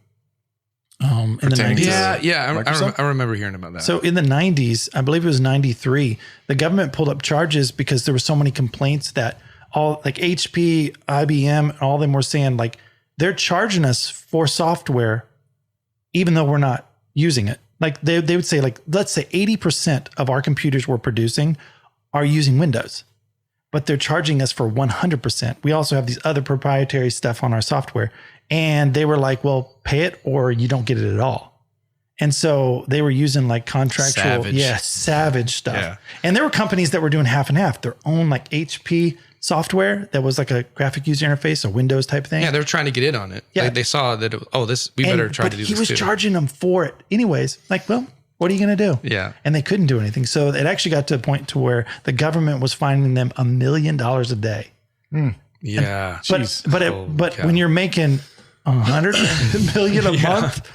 In the 90s? Yeah. I remember hearing about that. So in the 90s, I believe it was 93, the government pulled up charges because there were so many complaints that all like HP, IBM, all of them were saying like, they're charging us for software, even though we're not using it. Like they would say like, let's say 80% of our computers we're producing are using Windows, but they're charging us for 100%. We also have these other proprietary stuff on our software. And they were like, well, pay it or you don't get it at all. And so they were using like contractual, savage stuff. Yeah. And there were companies that were doing half and half, their own like HP software that was like a graphic user interface, a Windows type thing. Yeah, they were trying to get in on it. Yeah. They saw that, we better try to do this. He was too. charging them for it anyways. Like, well, what are you going to do? Yeah. And they couldn't do anything. So it actually got to a point to where the government was finding them $1 million a day. Yeah. But when you're making 100 million a month,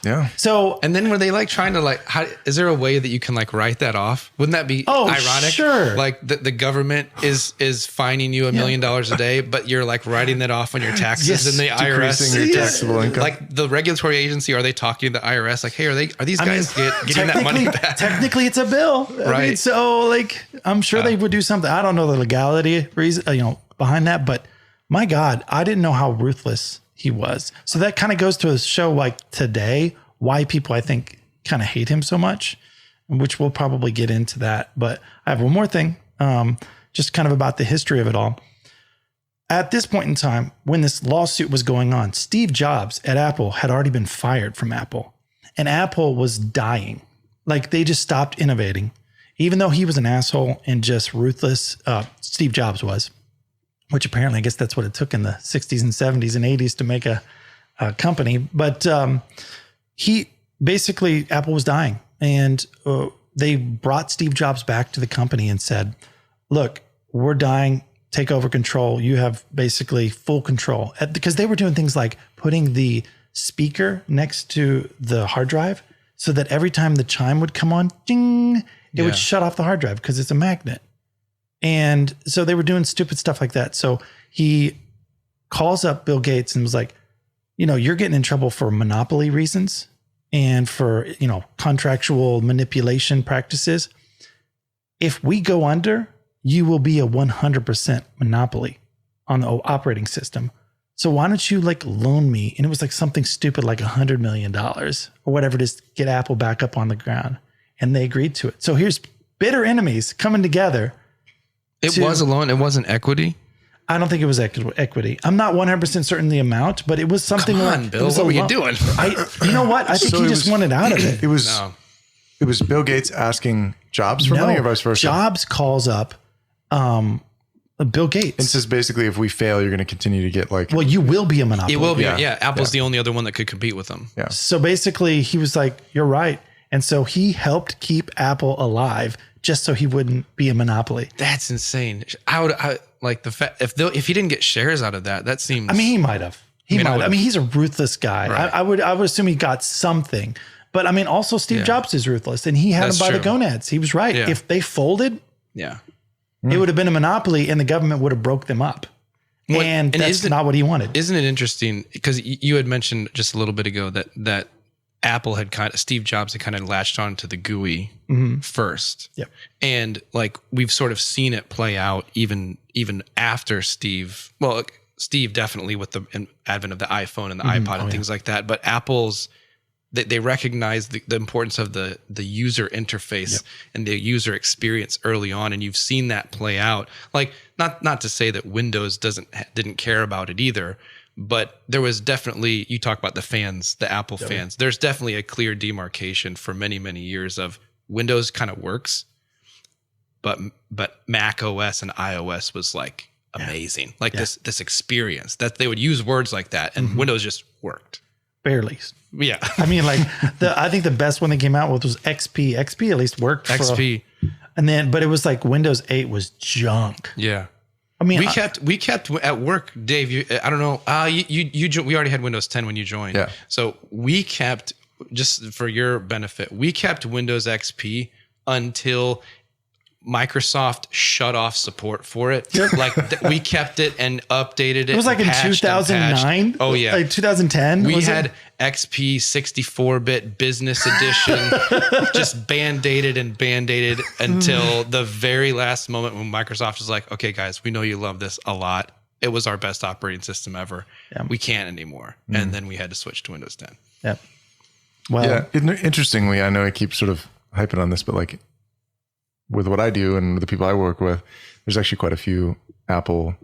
Yeah. So, and then were they like trying to like, is there a way that you can like write that off? Wouldn't that be ironic? Sure. Like the government is fining you $1 million a day, but you're like writing that off on your taxes and the IRS. Decreasing your taxable income. Like the regulatory agency, are they talking to the IRS? Like, hey, are these guys getting that money back? Technically it's a bill. Right. So like, I'm sure they would do something. I don't know the legality reason, behind that, but my God, I didn't know how ruthless he was. So that kind of goes to a show like today, why people I think kind of hate him so much, which we'll probably get into that. But I have one more thing, just kind of about the history of it all. At this point in time, when this lawsuit was going on, Steve Jobs at Apple had already been fired from Apple, and Apple was dying. Like they just stopped innovating, even though he was an asshole and just ruthless. Steve Jobs was. Which apparently, I guess that's what it took in the 60s and 70s and 80s to make a company. But Apple was dying. And they brought Steve Jobs back to the company and said, look, we're dying. Take over control. You have basically full control. Because they were doing things like putting the speaker next to the hard drive so that every time the chime would come on, ding, it would shut off the hard drive because it's a magnet. And so they were doing stupid stuff like that. So he calls up Bill Gates and was like, you're getting in trouble for monopoly reasons and for, contractual manipulation practices. If we go under, you will be a 100% monopoly on the operating system. So why don't you like loan me? And it was like something stupid like $100 million or whatever it is to get Apple back up on the ground. And they agreed to it. So here's bitter enemies coming together. It was a loan. It wasn't equity. I don't think it was equity. I'm not 100% certain the amount, but it was something. Come on, Bill. What were you doing? You know what? I think he just wanted out of it. It was Bill Gates asking Jobs for money or vice versa? Jobs calls up Bill Gates. And says basically, if we fail, you're going to continue to get like. Well, you will be a monopoly. It will be. Yeah. Apple's the only other one that could compete with them. Yeah. So basically, he was like, you're right. And so he helped keep Apple alive just so he wouldn't be a monopoly. That's insane. I like the fact if he didn't get shares out of that, that seems. I mean, he might have. I mean, he's a ruthless guy. Right. I would assume he got something. But I mean, also Steve Jobs is ruthless, and he had him by the gonads. He was right. Yeah. If they folded, it would have been a monopoly, and the government would have broke them up. And that's not what he wanted. Isn't it interesting? Because you had mentioned just a little bit ago that Apple had Steve Jobs had kind of latched on to the GUI first. Yep. And like we've sort of seen it play out even after Steve. Well, Steve definitely with the advent of the iPhone and the iPod and things like that. But Apple's they recognize the importance of the user interface and the user experience early on, and you've seen that play out. Like not to say that Windows didn't care about it either. But there was definitely, you talk about the fans, the Apple fans, there's definitely a clear demarcation for many, many years of Windows kind of works, but Mac OS and iOS was like amazing. Like this experience that they would use words like that and Windows just worked. Barely. Yeah. I mean, like I think the best one they came out with was XP. XP at least worked. But it was like Windows 8 was junk. Yeah. I mean, we kept at work, Dave. I don't know. We already had Windows 10 when you joined. Yeah. So we kept, just for your benefit, we kept Windows XP until Microsoft shut off support for it. Like we kept it and updated it. It was like in 2009. Oh yeah, like 2010. We had XP 64-bit Business Edition, just band-aided until the very last moment when Microsoft was like, "Okay, guys, we know you love this a lot. It was our best operating system ever. Yeah. We can't anymore." And then we had to switch to Windows 10. Yep. Well, interestingly, I know I keep sort of hyping on this, but like, with what I do and the people I work with, there's actually quite a few Apple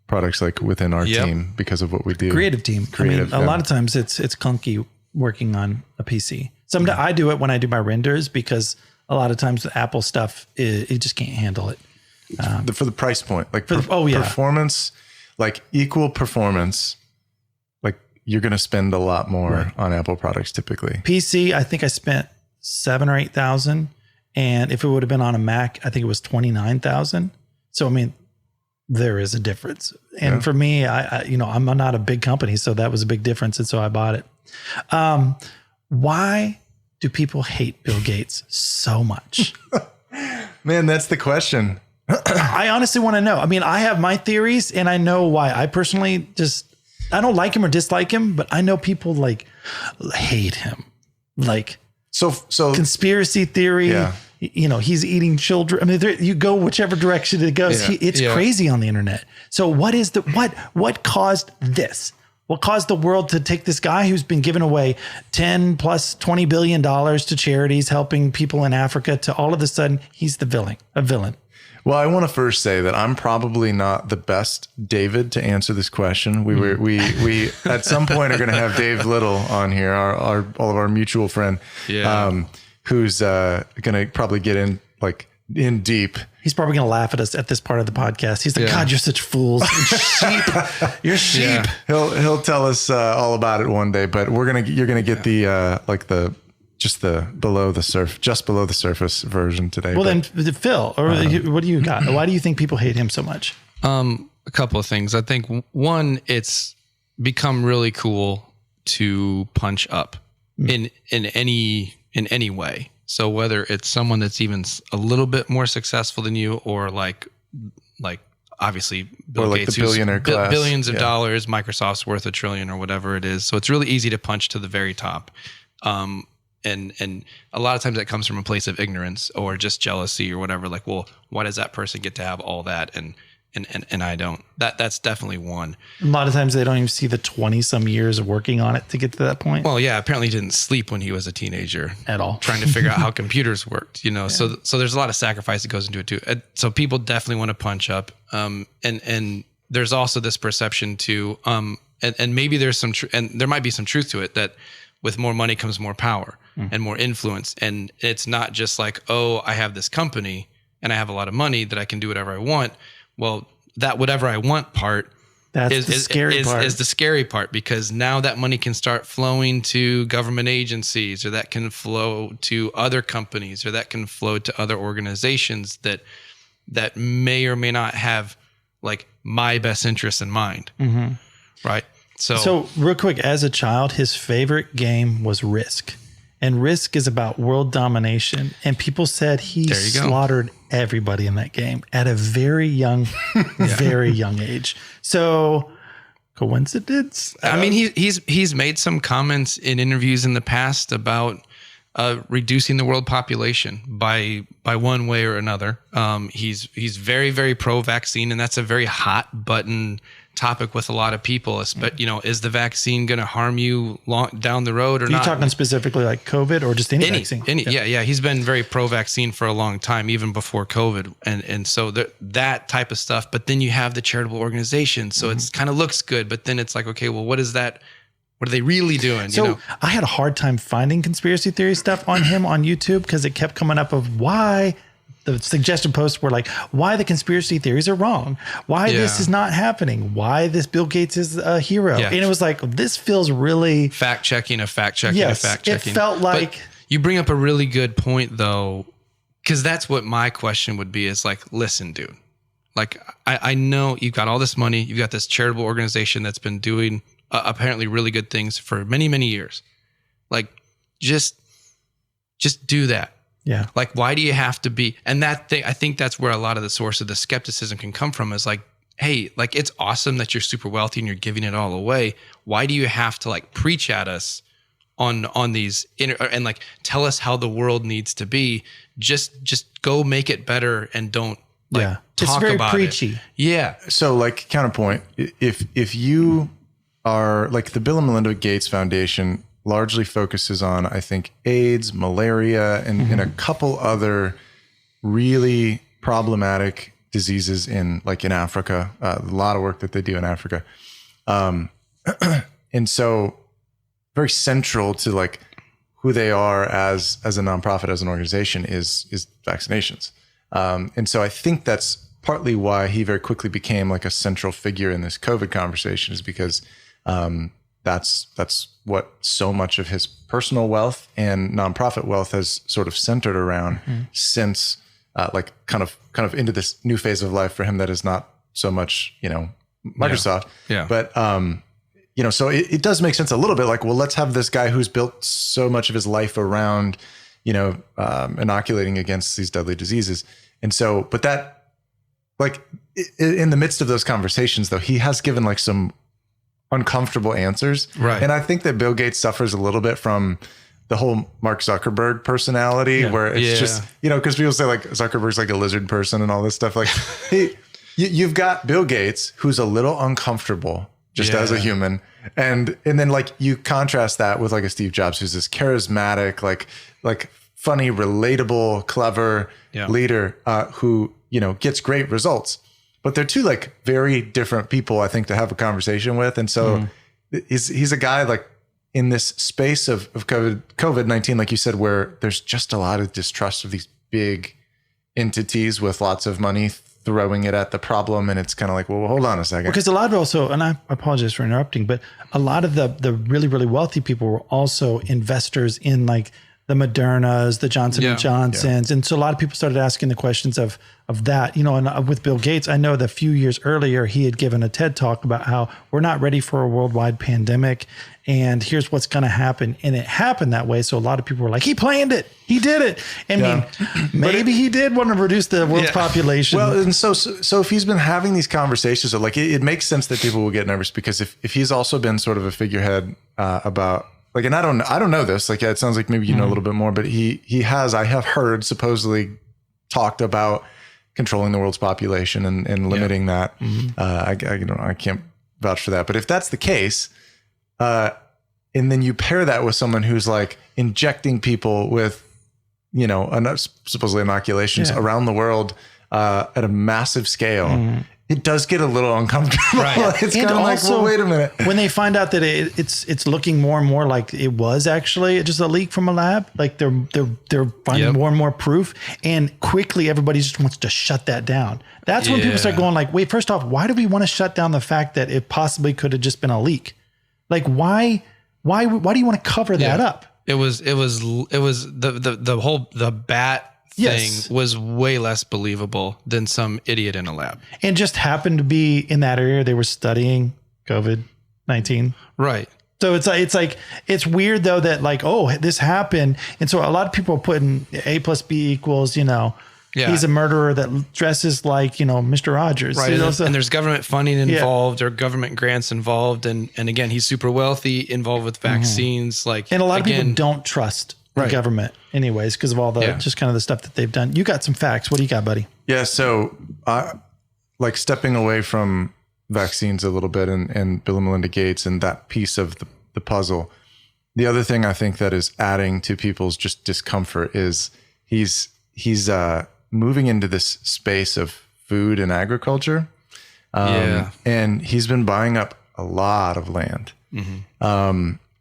products like within our team because of what we do. Creative team. A lot of times it's clunky working on a PC. Sometimes I do it when I do my renders because a lot of times the Apple stuff, it just can't handle it. For the price point, like performance, like equal performance, like you're going to spend a lot more on Apple products typically. PC, I think I spent $7,000 or $8,000, and if it would have been on a Mac, I think it was $29,000. So I mean, there is a difference. And for me, I'm not a big company, so that was a big difference, and so I bought it. Why do people hate Bill Gates so much? Man, that's the question. I honestly want to know. I mean, I have my theories and I know why. I personally I don't like him or dislike him, but I know people like hate him. Like so conspiracy theory, he's eating children. I mean, you go whichever direction it goes. It's crazy on the internet. So what caused this? What caused the world to take this guy who's been giving away 10 plus $20 billion to charities, helping people in Africa, to all of a sudden he's a villain? Well, I want to first say that I'm probably not the best David to answer this question. We at some point are going to have Dave Little on here, all of our mutual friend, who's going to probably get in deep. He's probably going to laugh at us at this part of the podcast. He's like, God, you're such fools. Sheep. You're sheep. Yeah. He'll tell us all about it one day, but you're going to get the just below the surface version today. Well, then Phil, what do you got? Why do you think people hate him so much? A couple of things. I think one, it's become really cool to punch up in any way. So whether it's someone that's even a little bit more successful than you, or like obviously Bill Gates, the billionaire class. Billions of dollars, Microsoft's worth $1 trillion or whatever it is. So it's really easy to punch to the very top. And a lot of times that comes from a place of ignorance or just jealousy or whatever. Like, well, why does that person get to have all that and I don't? That's definitely one. A lot of times they don't even see the 20 some years of working on it to get to that point. Well, yeah, apparently he didn't sleep when he was a teenager at all, trying to figure out how computers worked, So there's a lot of sacrifice that goes into it too. So people definitely want to punch up. And there's also this perception too. And maybe there's some and there might be some truth to it, that with more money comes more power and more influence. And it's not just like, oh, I have this company and I have a lot of money that I can do whatever I want. Well, that whatever I want part is the scary part, because now that money can start flowing to government agencies, or that can flow to other companies, or that can flow to other organizations that may or may not have like my best interests in mind. Mm-hmm. Right. So real quick, as a child, his favorite game was Risk. And Risk is about world domination. And people said he slaughtered everybody in that game at a very young, very young age. So coincidence? I mean, he's made some comments in interviews in the past about reducing the world population by one way or another. He's very, very pro-vaccine, and that's a very hot button topic with a lot of people. But is the vaccine going to harm you down the road or not? Are you talking specifically like COVID or just any vaccine? Yeah. He's been very pro-vaccine for a long time, even before COVID, and so that type of stuff. But then you have the charitable organizations, so it's kind of looks good, but then it's like, okay, well, what is that? What are they really doing? So I had a hard time finding conspiracy theory stuff on him on YouTube, because it kept coming up of why. The suggestion posts were like, why the conspiracy theories are wrong, why this is not happening, why this Bill Gates is a hero. And it was like, this feels really fact checking. It felt like. But you bring up a really good point though, because that's what my question would be, is like, listen, dude, like I know you've got all this money, you've got this charitable organization that's been doing apparently really good things for many, many years. Like just do that. Yeah. Like, why do you have to be? And that thing, I think that's where a lot of the source of the skepticism can come from, is like, hey, like, it's awesome that you're super wealthy and you're giving it all away. Why do you have to like preach at us on these and like tell us how the world needs to be? Just go make it better and don't talk it's very about preachy. It. Yeah. So like counterpoint, if you are like the Bill and Melinda Gates Foundation largely focuses on, I think, AIDS, malaria, and a couple other really problematic diseases in Africa, a lot of work that they do in Africa. And so very central to like who they are as a nonprofit, as an organization is vaccinations. And so I think that's partly why he very quickly became like a central figure in this COVID conversation, is because that's what so much of his personal wealth and nonprofit wealth has sort of centered around since like kind of into this new phase of life for him that is not so much, Microsoft. Yeah. But so it does make sense a little bit like, well, let's have this guy who's built so much of his life around, inoculating against these deadly diseases. And so, but that, like in the midst of those conversations though, he has given like some uncomfortable answers. Right. And I think that Bill Gates suffers a little bit from the whole Mark Zuckerberg personality where it's just, because people say like Zuckerberg's like a lizard person and all this stuff. Like you've got Bill Gates, who's a little uncomfortable just as a human. And then like you contrast that with like a Steve Jobs, who's this charismatic, like funny, relatable, clever leader who, gets great results. But they're two like very different people, I think, to have a conversation with. And so he's a guy like in this space of COVID-19, like you said, where there's just a lot of distrust of these big entities with lots of money throwing it at the problem. And it's kind of like, well, hold on a second. Because a lot of also, and I apologize for interrupting, but a lot of the really, really wealthy people were also investors in like the Modernas, the Johnson and Johnsons. And so a lot of people started asking the questions of that, and with Bill Gates, I know that a few years earlier, he had given a TED talk about how we're not ready for a worldwide pandemic. And here's what's going to happen. And it happened that way. So a lot of people were like, he planned it. He did it. I mean, maybe he did want to reduce the world's population. Well, and so if he's been having these conversations, like it makes sense that people will get nervous, because if he's also been sort of a figurehead about like, and I don't know this, like, it sounds like maybe you know a little bit more, but he has, I have heard, supposedly talked about controlling the world's population and limiting that. I can't vouch for that, but if that's the case, and then you pair that with someone who's like injecting people with, supposedly inoculations around the world at a massive scale, it does get a little uncomfortable. Right. It's kind of like, well, wait a minute. When they find out that it's looking more and more like it was actually just a leak from a lab, like they're finding more and more proof, and quickly everybody just wants to shut that down. That's when people start going like, wait, first off, why do we want to shut down the fact that it possibly could have just been a leak? Like, why do you want to cover that up? It was the bat thing was way less believable than some idiot in a lab. And just happened to be in that area. They were studying COVID-19. Right. So it's weird though that like, oh, this happened. And so a lot of people are putting A plus B equals, he's a murderer that dresses like, Mr. Rogers. Right. And there's government funding involved or government grants involved. And again, he's super wealthy, involved with vaccines. And a lot of people don't trust the government anyways, because of all the, just kind of the stuff that they've done. You got some facts. What do you got, buddy? Yeah. So like stepping away from vaccines a little bit and Bill and Melinda Gates and that piece of the puzzle. The other thing I think that is adding to people's just discomfort is he's moving into this space of food and agriculture. And he's been buying up a lot of land.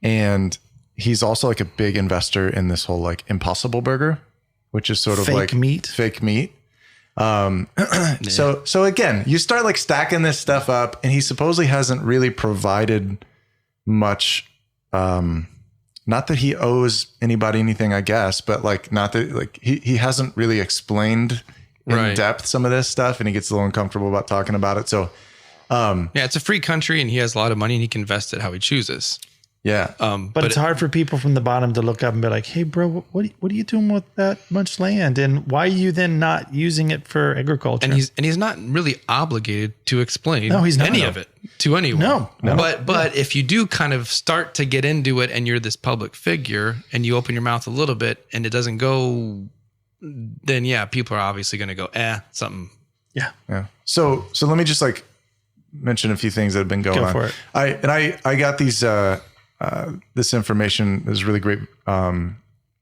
And he's also like a big investor in this whole like Impossible Burger, which is sort of like fake meat. So again, you start like stacking this stuff up, and he supposedly hasn't really provided much. Not that he owes anybody anything, I guess, but like not that like he hasn't really explained in depth some of this stuff, and he gets a little uncomfortable about talking about it. So it's a free country, and he has a lot of money, and he can invest it how he chooses. Yeah. But it's hard for people from the bottom to look up and be like, hey, bro, what are you doing with that much land? And why are you then not using it for agriculture? And he's not really obligated to explain any of it to anyone. No. But if you do kind of start to get into it and you're this public figure and you open your mouth a little bit and it doesn't go, then people are obviously going to go, something. Yeah. Yeah. So let me just like mention a few things that have been going on. For it. I got these, this information. There's a really great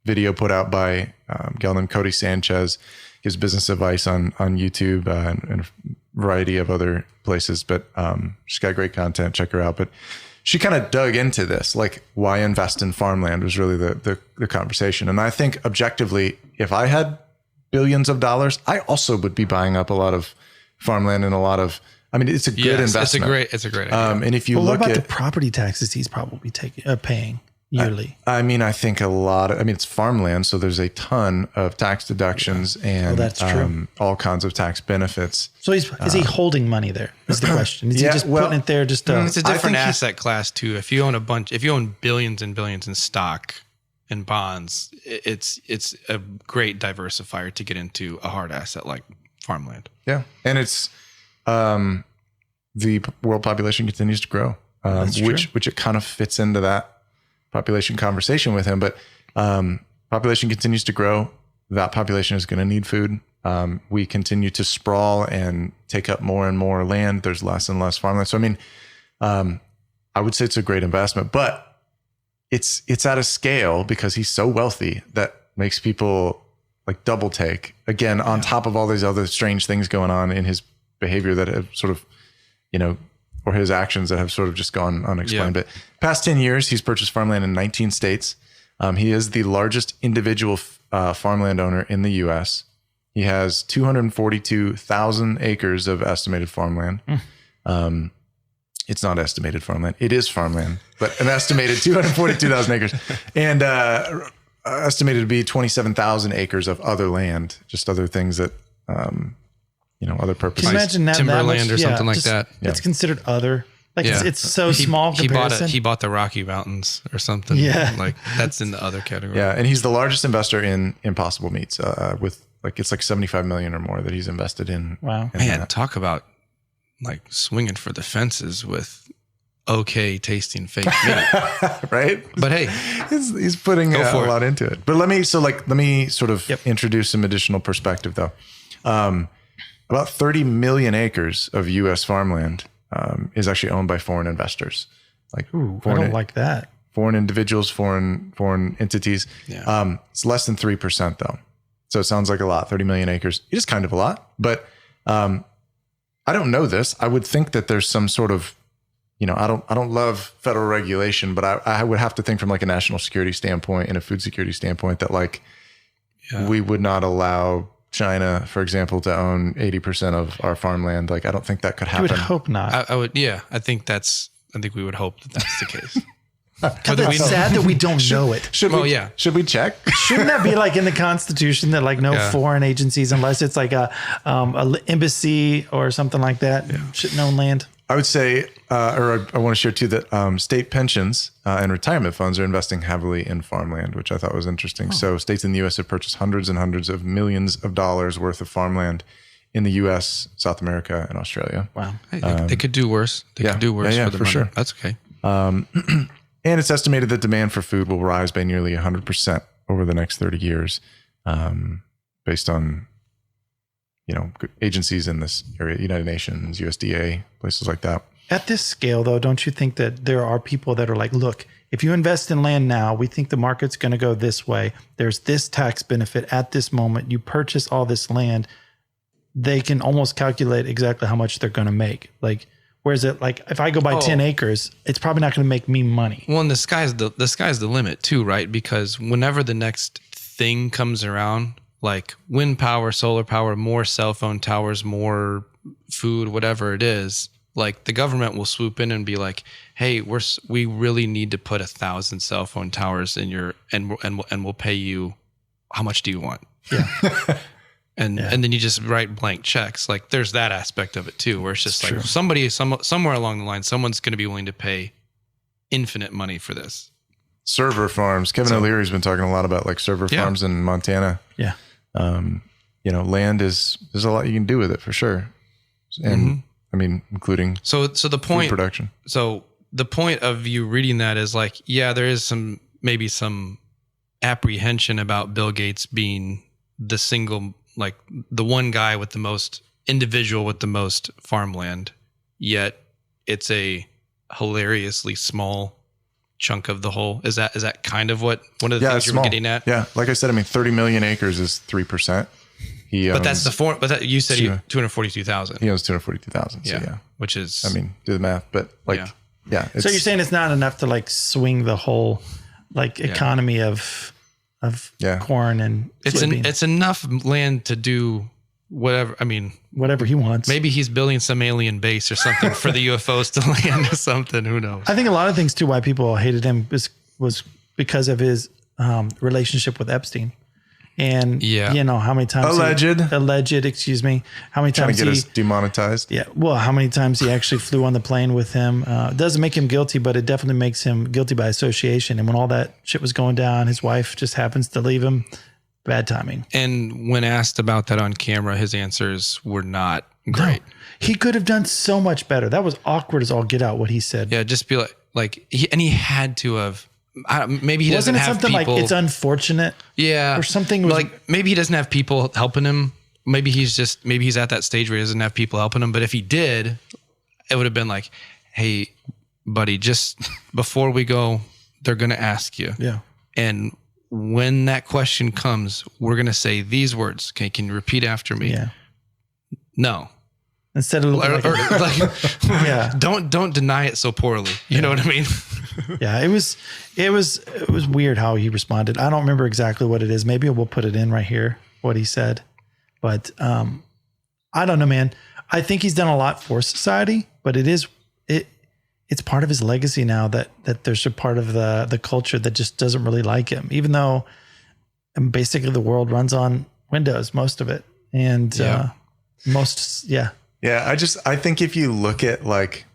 video put out by a gal named Cody Sanchez, gives business advice on YouTube and a variety of other places. But she's got great content. Check her out. But she kind of dug into this, like why invest in farmland was really the conversation. And I think objectively, if I had billions of dollars, I also would be buying up a lot of farmland and a lot of, I mean, it's a good investment. It's a great idea. And if you Well, look what about at the property taxes he's probably paying yearly? I mean, I think it's farmland. So there's a ton of tax deductions and that's true. All kinds of tax benefits. So is he holding money there? Is the question. Is he just putting it there just to... It's a different asset class too. If you own billions and billions in stock and bonds, it's a great diversifier to get into a hard asset like farmland. Yeah. And it's, the world population continues to grow, which it kind of fits into that population conversation with him. But population continues to grow. That population is going to need food. We continue to sprawl and take up more and more land. There's less and less farmland. So, I mean, I would say it's a great investment, but it's at a scale because he's so wealthy that makes people like double take again, on top of all these other strange things going on in his behavior that have sort of, or his actions that have sort of just gone unexplained. But past 10 years, he's purchased farmland in 19 states. He is the largest individual farmland owner in the U.S. He has 242,000 acres of estimated farmland. It's not estimated farmland. It is farmland, but an estimated 242,000 acres. And estimated to be 27,000 acres of other land, just other things that, other purposes. Can you imagine that timberland much? or something like that? It's considered other. Like it's so small comparison. He bought the Rocky Mountains or something. Yeah. Like that's in the other category. Yeah. And he's the largest investor in Impossible Meats, with it's like 75 million or more that he's invested in. Wow. Man, talk about like swinging for the fences with okay tasting fake meat. Right? But hey, he's putting a lot into it. But let me sort of introduce some additional perspective though. About 30 million acres of U.S. farmland is actually owned by foreign investors. Like, I don't like that. Foreign individuals, foreign entities. Yeah. It's less than 3% though. So it sounds like a lot. 30 million acres. It is kind of a lot, but I don't know this. I would think that there's some sort of, I don't love federal regulation, but I would have to think from like a national security standpoint and a food security standpoint that we would not allow China, for example, to own 80% of our farmland. Like, I don't think that could happen. You would hope not. I would. Yeah, I think we would hope that that's the case. It's sad that we don't know it. Should we check? Shouldn't that be like in the Constitution that like no foreign agencies, unless it's like a embassy or something like that, shouldn't own land? I would say, or I want to share too, that state pensions and retirement funds are investing heavily in farmland, which I thought was interesting. So states in the U.S. have purchased hundreds and hundreds of millions of dollars worth of farmland in the U.S., South America, and Australia. Wow. Hey, they could do worse. They could do worse for the money. Sure. That's okay. And it's estimated that demand for food will rise by nearly 100% over the next 30 years, based on agencies in this area, United Nations, USDA, places like that. At this scale, though, don't you think that there are people that are like, look, if you invest in land now, we think the market's going to go this way. There's this tax benefit at this moment. You purchase all this land. They can almost calculate exactly how much they're going to make. Like, whereas if I go buy 10 acres, it's probably not going to make me money. Well, and the sky's the limit too, right? Because whenever the next thing comes around, like wind power, solar power, more cell phone towers, more food, whatever it is, like the government will swoop in and be like, "Hey, we really need to put 1,000 cell phone towers in your and we'll pay you. How much do you want?" Yeah. And then you just write blank checks. Like there's that aspect of it too, where it's just like somewhere along the line, someone's going to be willing to pay infinite money for this. Server farms. Kevin O'Leary's been talking a lot about like server farms in Montana. Yeah. Land there's a lot you can do with it for sure. And I mean, including so the point food production. So the point of you reading that is like, there is maybe some apprehension about Bill Gates being the single, like the one guy with the most individual with the most farmland, yet it's a hilariously small chunk of the whole. Is that kind of what one of the things you were getting at? Yeah. Like I said, I mean, 30 million acres is 3%. he But owns, that's the form. But that, you said Sure. 242,000. he owns 242,000. So yeah, Which is, I mean, do the math, but like, yeah. So you're saying it's not enough to like swing the whole like economy of corn and soybean. it's enough land to do whatever. I mean, whatever he wants. maybe he's building some alien base or something for the UFOs to land or something. Who knows? I think a lot of things too why people hated him was because of his relationship with Epstein. And you know how many times alleged, excuse me, how many times trying to get us demonetized. Yeah, well, how many times he actually flew on the plane with him? It doesn't make him guilty, but it definitely makes him guilty by association. And when all that shit was going down, his wife just happens to leave him. Bad timing. And when asked about that on camera, his answers were not great. No, he could have done so much better. That was awkward as all get out. What he said. Yeah, just be like he had to have. Maybe he doesn't have people. Wasn't it something like it's unfortunate? Yeah, or something. Like maybe he doesn't have people helping him. Maybe he's at that stage where he doesn't have people helping him. But if he did, it would have been like, "Hey, buddy, just before we go, they're going to ask you." Yeah. And when that question comes, we're going to say these words. Okay, can you repeat after me? Yeah. No. Instead of yeah, don't deny it so poorly. You know what I mean? Yeah, it was weird how he responded. I don't remember exactly what it is. Maybe we'll put it in right here what he said. But I don't know, man. I think he's done a lot for society, but it's part of his legacy now that there's a part of the culture that just doesn't really like him, even though basically the world runs on Windows, most of it, and Yeah, I think if you look at like,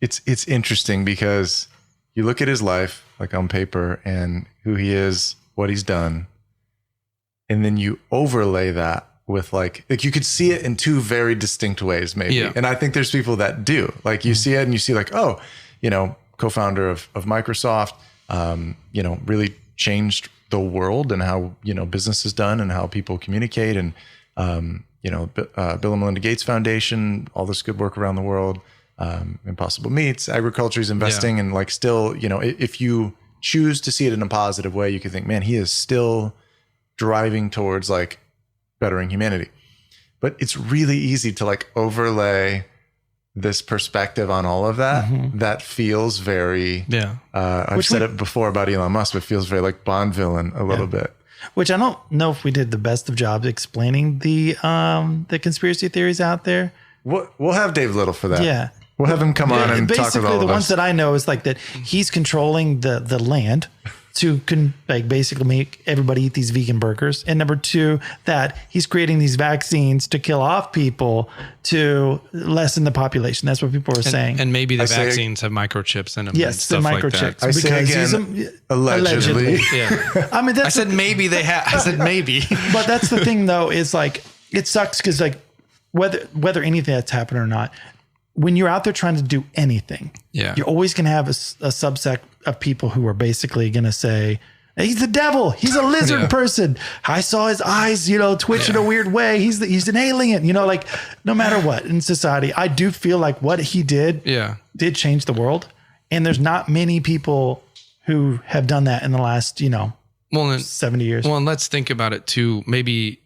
it's interesting because you look at his life like on paper and who he is, what he's done, and then you overlay that with like you could see it in two very distinct ways, maybe. Yeah. And I think there's people that do. Like you see it and you see like, oh, you know, co-founder of Microsoft, you know, really changed the world and how, you know, business is done and how people communicate, and you know, Bill and Melinda Gates Foundation, all this good work around the world, Impossible Meats, agriculture is investing, and like still, you know, if you choose to see it in a positive way, you can think, man, he is still driving towards like bettering humanity. But it's really easy to like overlay this perspective on all of that. That feels very, I've said it before about Elon Musk, but feels very like Bond villain a little bit. Which I don't know if we did the best of jobs explaining the conspiracy theories out there. We'll have Dave Little for that. Yeah. We'll have him come on and talk with all of us. Basically, the ones that I know is like that he's controlling the land to like basically make everybody eat these vegan burgers. And number two, that he's creating these vaccines to kill off people to lessen the population. That's what people are saying. And maybe the vaccines have microchips in them. Yes, the microchips. I say again, allegedly. Yeah. I mean, I said maybe they have. I said maybe. But that's the thing, though, is like it sucks because like whether anything that's happened or not, when you're out there trying to do anything, you're always going to have a subset of people who are basically going to say, he's the devil. He's a lizard person. I saw his eyes, you know, twitch in a weird way. He's an alien, you know, like no matter what in society, I do feel like what he did did change the world. And there's not many people who have done that in the last, 70 years. Well, and let's think about it too. Maybe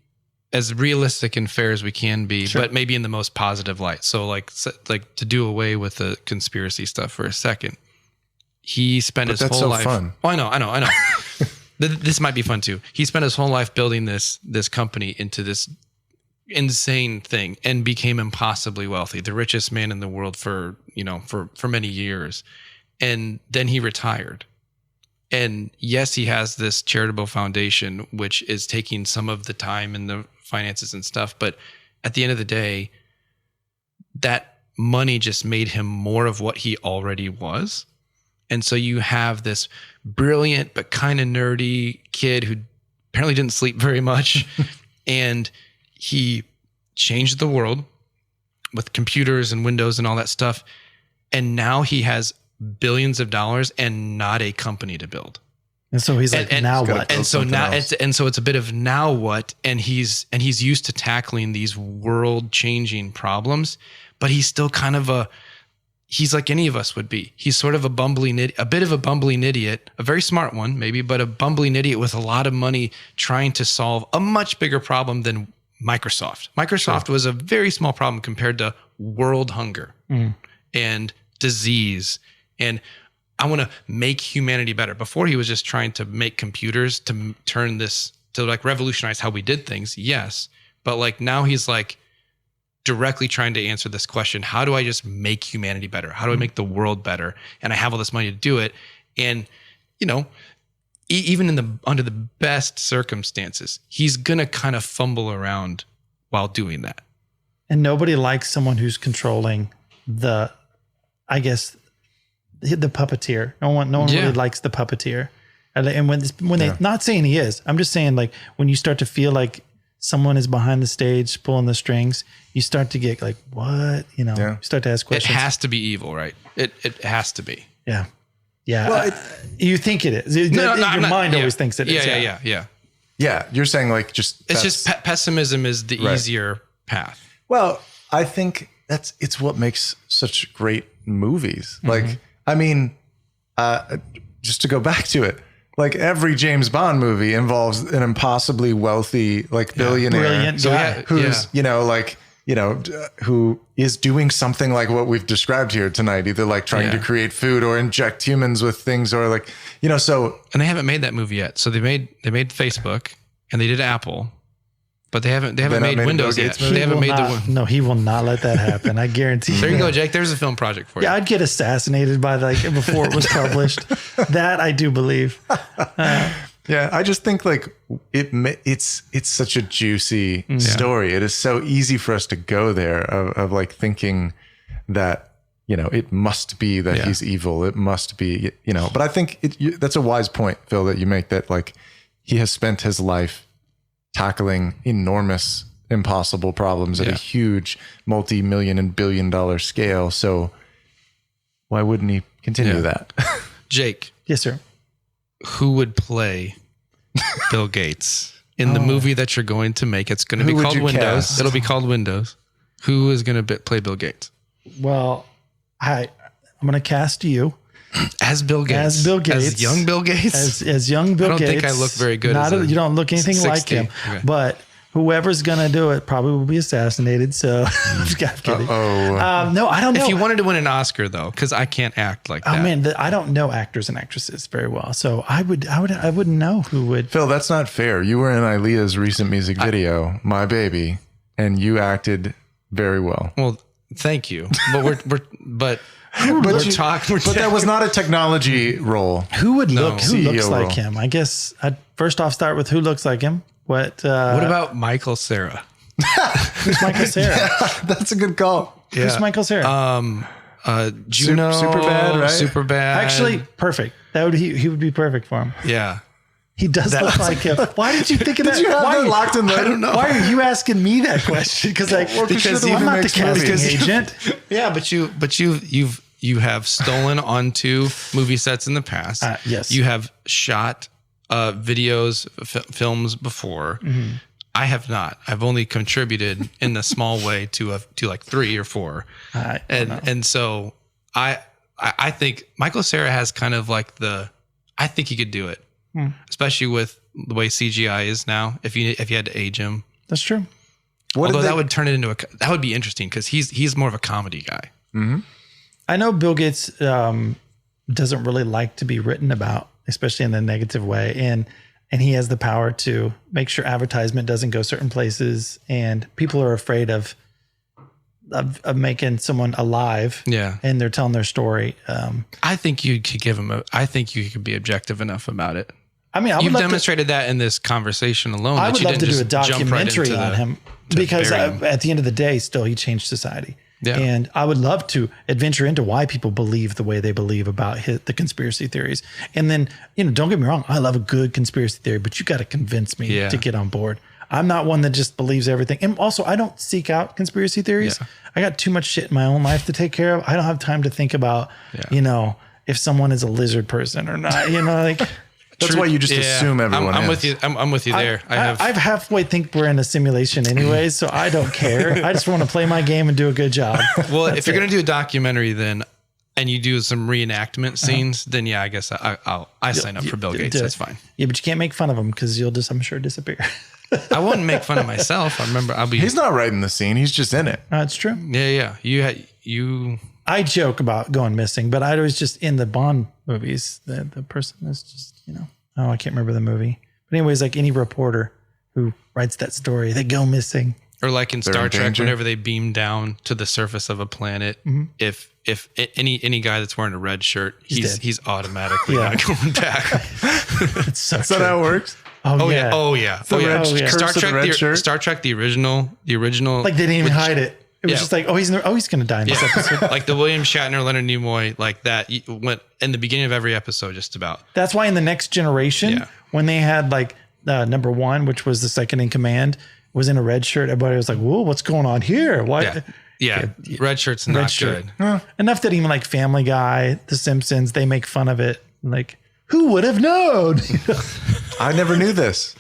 as realistic and fair as we can be, but maybe in the most positive light. So like to do away with the conspiracy stuff for a second. He spent his whole life. Fun. Oh, I know. This might be fun too. He spent his whole life building this company into this insane thing and became impossibly wealthy, the richest man in the world for many years. And then he retired. And yes, he has this charitable foundation, which is taking some of the time and the finances and stuff. But at the end of the day, that money just made him more of what he already was. And so you have this brilliant but kind of nerdy kid who apparently didn't sleep very much. And he changed the world with computers and Windows and all that stuff. And now he has billions of dollars and not a company to build. And so he's like, now what? And so now it's a bit of now what? And he's used to tackling these world changing problems, but he's still kind of he's like any of us would be. He's sort of a bit of a bumbling idiot, a very smart one maybe, but a bumbling idiot with a lot of money trying to solve a much bigger problem than Microsoft. Microsoft was a very small problem compared to world hunger and disease. And I want to make humanity better. Before, he was just trying to make computers to turn this, to like revolutionize how we did things. Yes. But like now he's like directly trying to answer this question. How do I just make humanity better? How do I make the world better? And I have all this money to do it. And, you know, even under the best circumstances, he's going to kind of fumble around while doing that. And nobody likes someone who's controlling the puppeteer. No one really likes the puppeteer. And when they, not saying he is, I'm just saying like when you start to feel like someone is behind the stage pulling the strings, you start to get like, what, you start to ask questions. It has to be evil, right? It has to be. Yeah. Yeah. Well, you think it is. Your mind always thinks it is. Yeah. Yeah. You're saying like pessimism is the easier path. Well, I think it's what makes such great movies. Like, I mean, just to go back to it, like every James Bond movie involves an impossibly wealthy, like billionaire brilliant guy who's, who is doing something like what we've described here tonight, either like trying to create food or inject humans with things or like, so. And they haven't made that movie yet. So they made Facebook and they did Apple, but they haven't made Windows yet. They haven't made No, he will not let that happen. I guarantee you. There you go, Jake. There's a film project for you. Yeah, I'd get assassinated by before it was published. That I do believe. Yeah, I just think like it's such a juicy story. It is so easy for us to go there of like thinking that, it must be that he's evil. It must be, but I think that's a wise point, Phil, that you make, that like he has spent his life tackling enormous, impossible problems at a huge multi-million and billion-dollar scale. So why wouldn't he continue that? Jake. Yes, sir. Who would play Bill Gates in the movie that you're going to make? It's going to be called Windows. Cast? It'll be called Windows. Who is going to play Bill Gates? Well, I'm going to cast you. As Bill Gates. As Bill Gates. As young Bill Gates. As young Bill Gates. I don't think I look very good. You don't look anything 60. Like him. Okay. But whoever's going to do it probably will be assassinated. So I'm just kidding. No, I don't know. If you wanted to win an Oscar, though, because I can't act like that. Oh, man, I don't know actors and actresses very well. So I wouldn't know who would. Phil, that's not fair. You were in Aaliyah's recent music video, My Baby, and you acted very well. Well, thank you. But But that was not a technology role. Who would look? Who looks like him? I guess I'd first off start with who looks like him. What about Michael Cera? Who's Michael Cera? That's a good call. Yeah. Who's Michael Cera? Juno, Superbad, right? Superbad. Actually, perfect. He would be perfect for him. Yeah. He does look like him. Why did you think of that? Did you have that locked in there? I don't know. Why are you asking me that question? Because I'm not the casting agent. Yeah, but you have stolen onto movie sets in the past. Yes. You have shot videos, films before. Mm-hmm. I have not. I've only contributed in a small way to like 3 or 4. And so I think Michael Cera has kind of like I think he could do it. Especially with the way CGI is now. If you had to age him, that's true. Although that would turn it into that would be interesting because he's more of a comedy guy. Mm-hmm. I know Bill Gates doesn't really like to be written about, especially in a negative way, and he has the power to make sure advertisement doesn't go certain places, and people are afraid of making someone alive. Yeah, and they're telling their story. I think you could give him I think you could be objective enough about it. I mean, you've demonstrated that in this conversation alone. I would love to do a documentary on him because at the end of the day, still he changed society. Yeah. And I would love to adventure into why people believe the way they believe about the conspiracy theories. And then, don't get me wrong, I love a good conspiracy theory, but you got to convince me to get on board. I'm not one that just believes everything. And also, I don't seek out conspiracy theories. Yeah. I got too much shit in my own life to take care of. I don't have time to think about, if someone is a lizard person or not, That's why you just assume everyone I'm is. with you. I'm with you there. I halfway think we're in a simulation anyways, so I don't care. I just want to play my game and do a good job. Well, if you're going to do a documentary then, and you do some reenactment scenes, then yeah, I guess I sign up for Bill Gates. That's fine. Yeah, but you can't make fun of him because you'll just, I'm sure, disappear. I wouldn't make fun of myself. I remember He's not writing the scene. He's just in it. That's true. Yeah. You I joke about going missing, but I was just in the Bond movies. The person is just, I can't remember the movie. But anyways, like any reporter who writes that story, they go missing. Or like in Star in Trek, danger. whenever they beam down to the surface of a planet, if any guy that's wearing a red shirt, he's automatically not going back. It's so Is that how it works? Oh, yeah. Oh yeah. red- curse of the red shirt? Star Trek, the original. Like they didn't even hide it. It was Yeah. just like, he's going to die in this episode. like the William Shatner, Leonard Nimoy, like that went in the beginning of every episode, just about. That's why in the Next Generation, Yeah. when they had like number 1, which was the second in command, was in a red shirt, everybody was like, whoa, what's going on here? Why? Yeah. Red shirt's not shirt. good. Enough that even like Family Guy, The Simpsons, they make fun of it. Like, who would have known? I never knew this.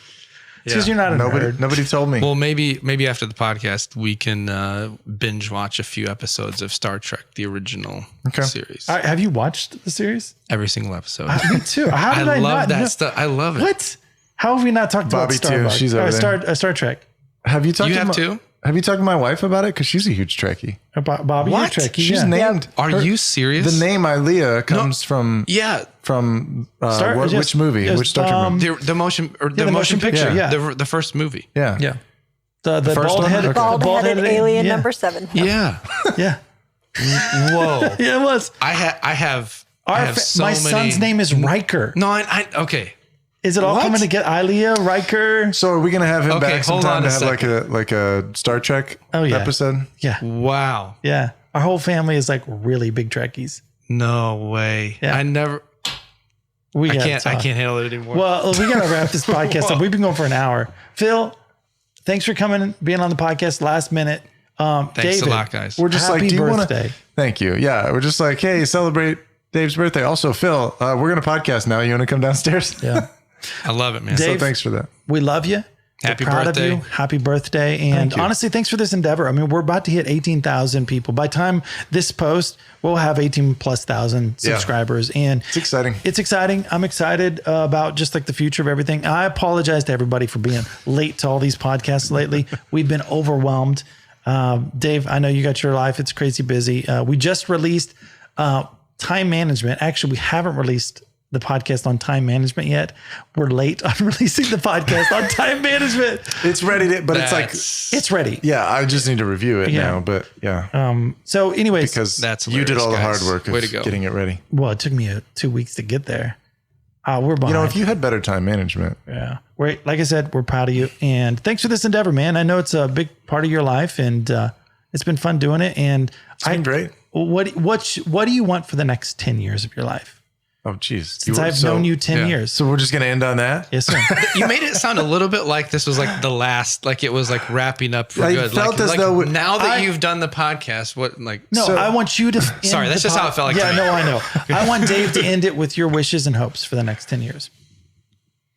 Because you're not a nerd. Nobody told me. Well, maybe after the podcast we can binge watch a few episodes of Star Trek, the original series. All right, have you watched the series? Every single episode. Me too. How did I love not that know? stuff. I love it. What? How have we not talked Bobby about too. Starbucks? She's over there. Star Trek. have you talked You to have too? Have you talked to my wife about it? Because she's a huge Trekkie. Bobby, What? you're Trekkie. She's yeah. named. Are you serious? The name Ilea comes from Yeah. which movie? yes, Which Star Trek movie? The motion or the motion picture, yeah. The first movie. Yeah. Yeah. The first one? bald-headed, Okay. Bald-headed alien yeah. number 7. Yeah. Yeah. Whoa. Yeah, it was. I have My son's name is Riker. No, I okay. Is it all What? coming to get Ilea, Riker? So are we gonna have him Okay, back hold sometime on to a have like a Star Trek episode? Yeah. Wow. Yeah. Our whole family is like really big Trekkies. No way. Yeah. I never. I I can't handle it anymore. Well, we got to wrap this podcast up. We've been going for an hour. Phil, thanks for coming and being on the podcast last minute. Thanks David, a lot, guys. We're just happy like, do you want birthday. to? Thank you. Yeah, we're just like, hey, celebrate Dave's birthday. Also, Phil, we're gonna podcast now. You want to come downstairs? Yeah. I love it, man. Dave, So thanks for that. We love you. Happy We're proud birthday. of you. Happy birthday. And Thank you. honestly, thanks for this endeavor. I mean, we're about to hit 18,000 people. By the time this post, we'll have 18,000+ subscribers. And It's exciting. It's exciting. I'm excited about just like the future of everything. I apologize to everybody for being late to all these podcasts lately. We've been overwhelmed. Dave, I know you got your life. It's crazy busy. We just released time management. Actually, we haven't released the podcast on time management yet. We're late on releasing the podcast on time management. It's ready to, but it's like, It's ready. yeah, I just need to review it Yeah. now. But yeah, So anyways, because That's you did all the hilarious, hard guys. work Way to of go. getting it ready. well, it took me 2 weeks to get there. We're behind. You know, if you had better time management, Yeah. Like I said, we're proud of you. And thanks for this endeavor, man. I know it's a big part of your life and it's been fun doing it. And it's been great. What do you want for the next 10 years of your life? Oh, geez. Since I've known you 10 years. So we're just gonna end on that. Yes, sir. You made it sound a little bit like this was like the last, like it was like wrapping up for I good. felt like, as though now that you've done the podcast, what like No, So- I want you to. Sorry, that's just how it felt like Yeah, to me. no, I know. I want Dave to end it with your wishes and hopes for the next 10 years.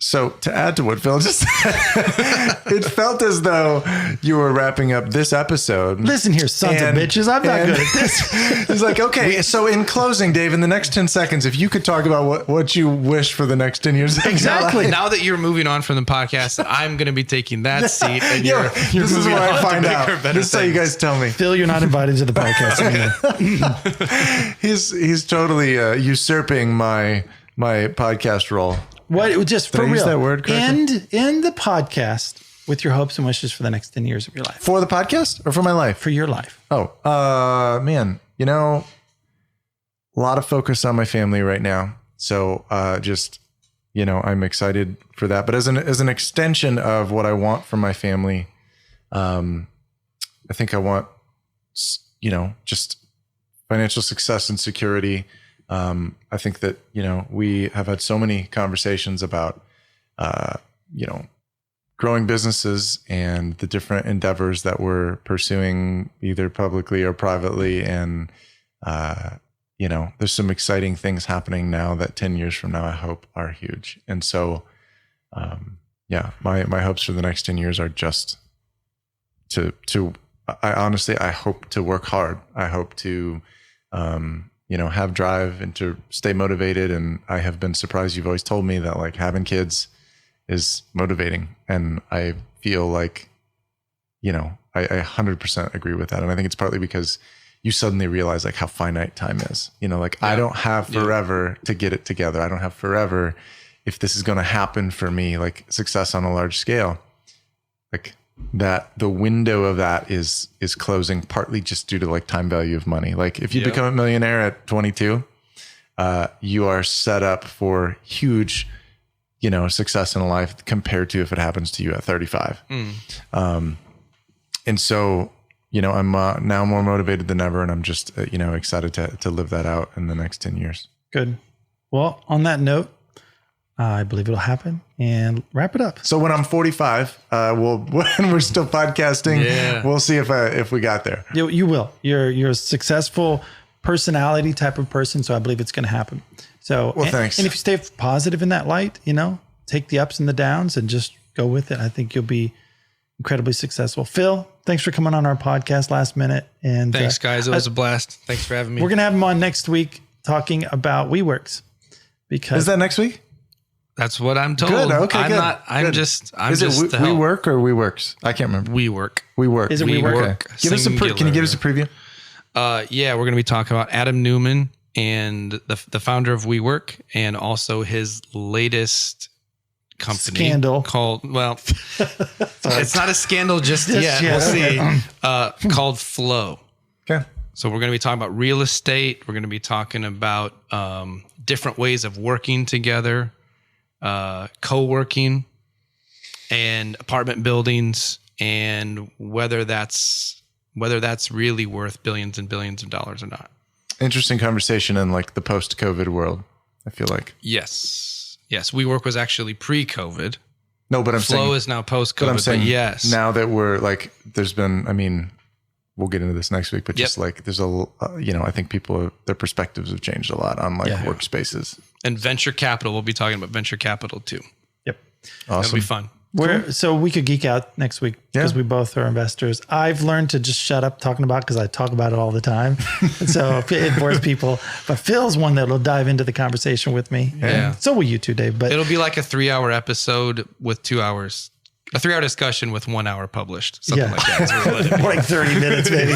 So to add to what Phil just said, it felt as though you were wrapping up this episode. Listen here, sons And- of bitches. I'm not and- good at this. It's like, okay, so in closing, Dave, in the next 10 seconds, if you could talk about what you wish for the next 10 years. of your Exactly. life. now that you're moving on from the podcast, I'm going to be taking that seat, and Yeah, you're this is moving where on I to find bigger, out. better This is how you things. guys tell me. Phil, you're not invited to the podcast anymore. He's totally usurping my podcast role. What? Just Did for I use real. that word correctly? End the podcast with your hopes and wishes for the next 10 years of your life. For the podcast or for my life? For your life. Oh, man, you know, a lot of focus on my family right now. So just, you know, I'm excited for that. But as an extension of what I want from my family, I think I want, you know, just financial success and security. I think that, you know, we have had so many conversations about, you know, growing businesses and the different endeavors that we're pursuing either publicly or privately. And, you know, there's some exciting things happening now that 10 years from now, I hope are huge. And so, yeah, my hopes for the next 10 years are just I hope to work hard. I hope to, you know, have drive and to stay motivated. And I have been surprised. You've always told me that like having kids is motivating. And I feel like, I 100% agree with that. And I think it's partly because you suddenly realize like how finite time is, like I don't have forever to get it together. I don't have forever if this is going to happen for me, like success on a large scale, like that the window of that is closing partly just due to like time value of money. Like if you become a millionaire at 22, you are set up for huge, success in life compared to if it happens to you at 35. And so, I'm now more motivated than ever, and I'm just, excited to live that out in the next 10 years. Good. Well, on that note, I believe it'll happen, and wrap it up. So when I'm 45, when we're still podcasting, we'll see if we got there. You will. You're a successful personality type of person, so I believe it's going to happen. So, thanks. And if you stay positive in that light, take the ups and the downs and just go with it. I think you'll be incredibly successful. Phil, thanks for coming on our podcast last minute. And thanks, guys. It was a blast. Thanks for having me. We're going to have him on next week talking about WeWorks. Because is that next week? That's what I'm told. Good. Okay. I'm good. not. I'm good. just. I'm is just. It WeWork or WeWorks? I can't remember. WeWork. Is it WeWork? Okay. Give us can you give us a preview? Yeah, we're going to be talking about Adam Newman and the founder of WeWork, and also his latest company scandal called. Well, it's not a scandal just yet. We'll see. Called Flow. Okay. So we're going to be talking about real estate. We're going to be talking about different ways of working together. Co-working and apartment buildings, and whether that's really worth billions and billions of dollars or not. Interesting conversation in like the post-COVID world, I feel like. Yes. WeWork was actually pre-COVID. No, but I'm saying Flow is now post-COVID. But I'm saying yes. Now that we're like, there's been, we'll get into this next week, but just like there's I think their perspectives have changed a lot on like workspaces. And venture capital. We'll be talking about venture capital too. Yep. Awesome. That'll be fun. So we could geek out next week because we both are investors. I've learned to just shut up talking about because I talk about it all the time. And so it bores people. But Phil's one that will dive into the conversation with me. Yeah. And so will you too, Dave. But it'll be like a 3-hour episode with 2 hours. A 3-hour discussion with 1 hour published. Something like that. Like 30 minutes, maybe.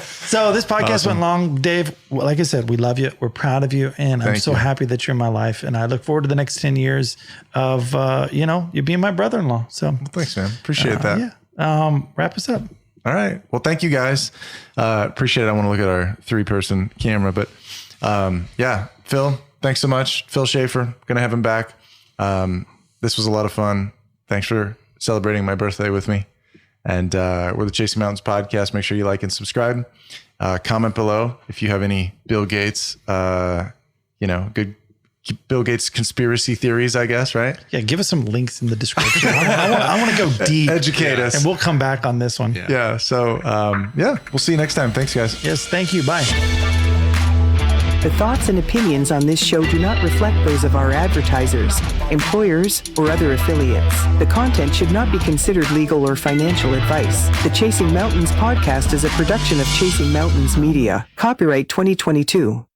So this podcast went long. Dave, like I said, we love you. We're proud of you. And I'm so happy that you're in my life. And I look forward to the next 10 years of, you being my brother-in-law. So thanks, man. Appreciate that. Yeah. Wrap us up. All right. Well, thank you guys. Appreciate it. I want to look at our 3-person camera, but Phil, thanks so much. Phil Schaefer, going to have him back. This was a lot of fun. Thanks for celebrating my birthday with me. And we're the Chasing Mountains podcast. Make sure you like and subscribe. Comment below if you have any Bill Gates, good Bill Gates conspiracy theories, I guess, right? Yeah, give us some links in the description. I want to go deep. Educate us. And we'll come back on this one. Yeah. So, we'll see you next time. Thanks, guys. Yes, thank you. Bye. The thoughts and opinions on this show do not reflect those of our advertisers, employers, or other affiliates. The content should not be considered legal or financial advice. The Chasing Mountains podcast is a production of Chasing Mountains Media. Copyright 2022.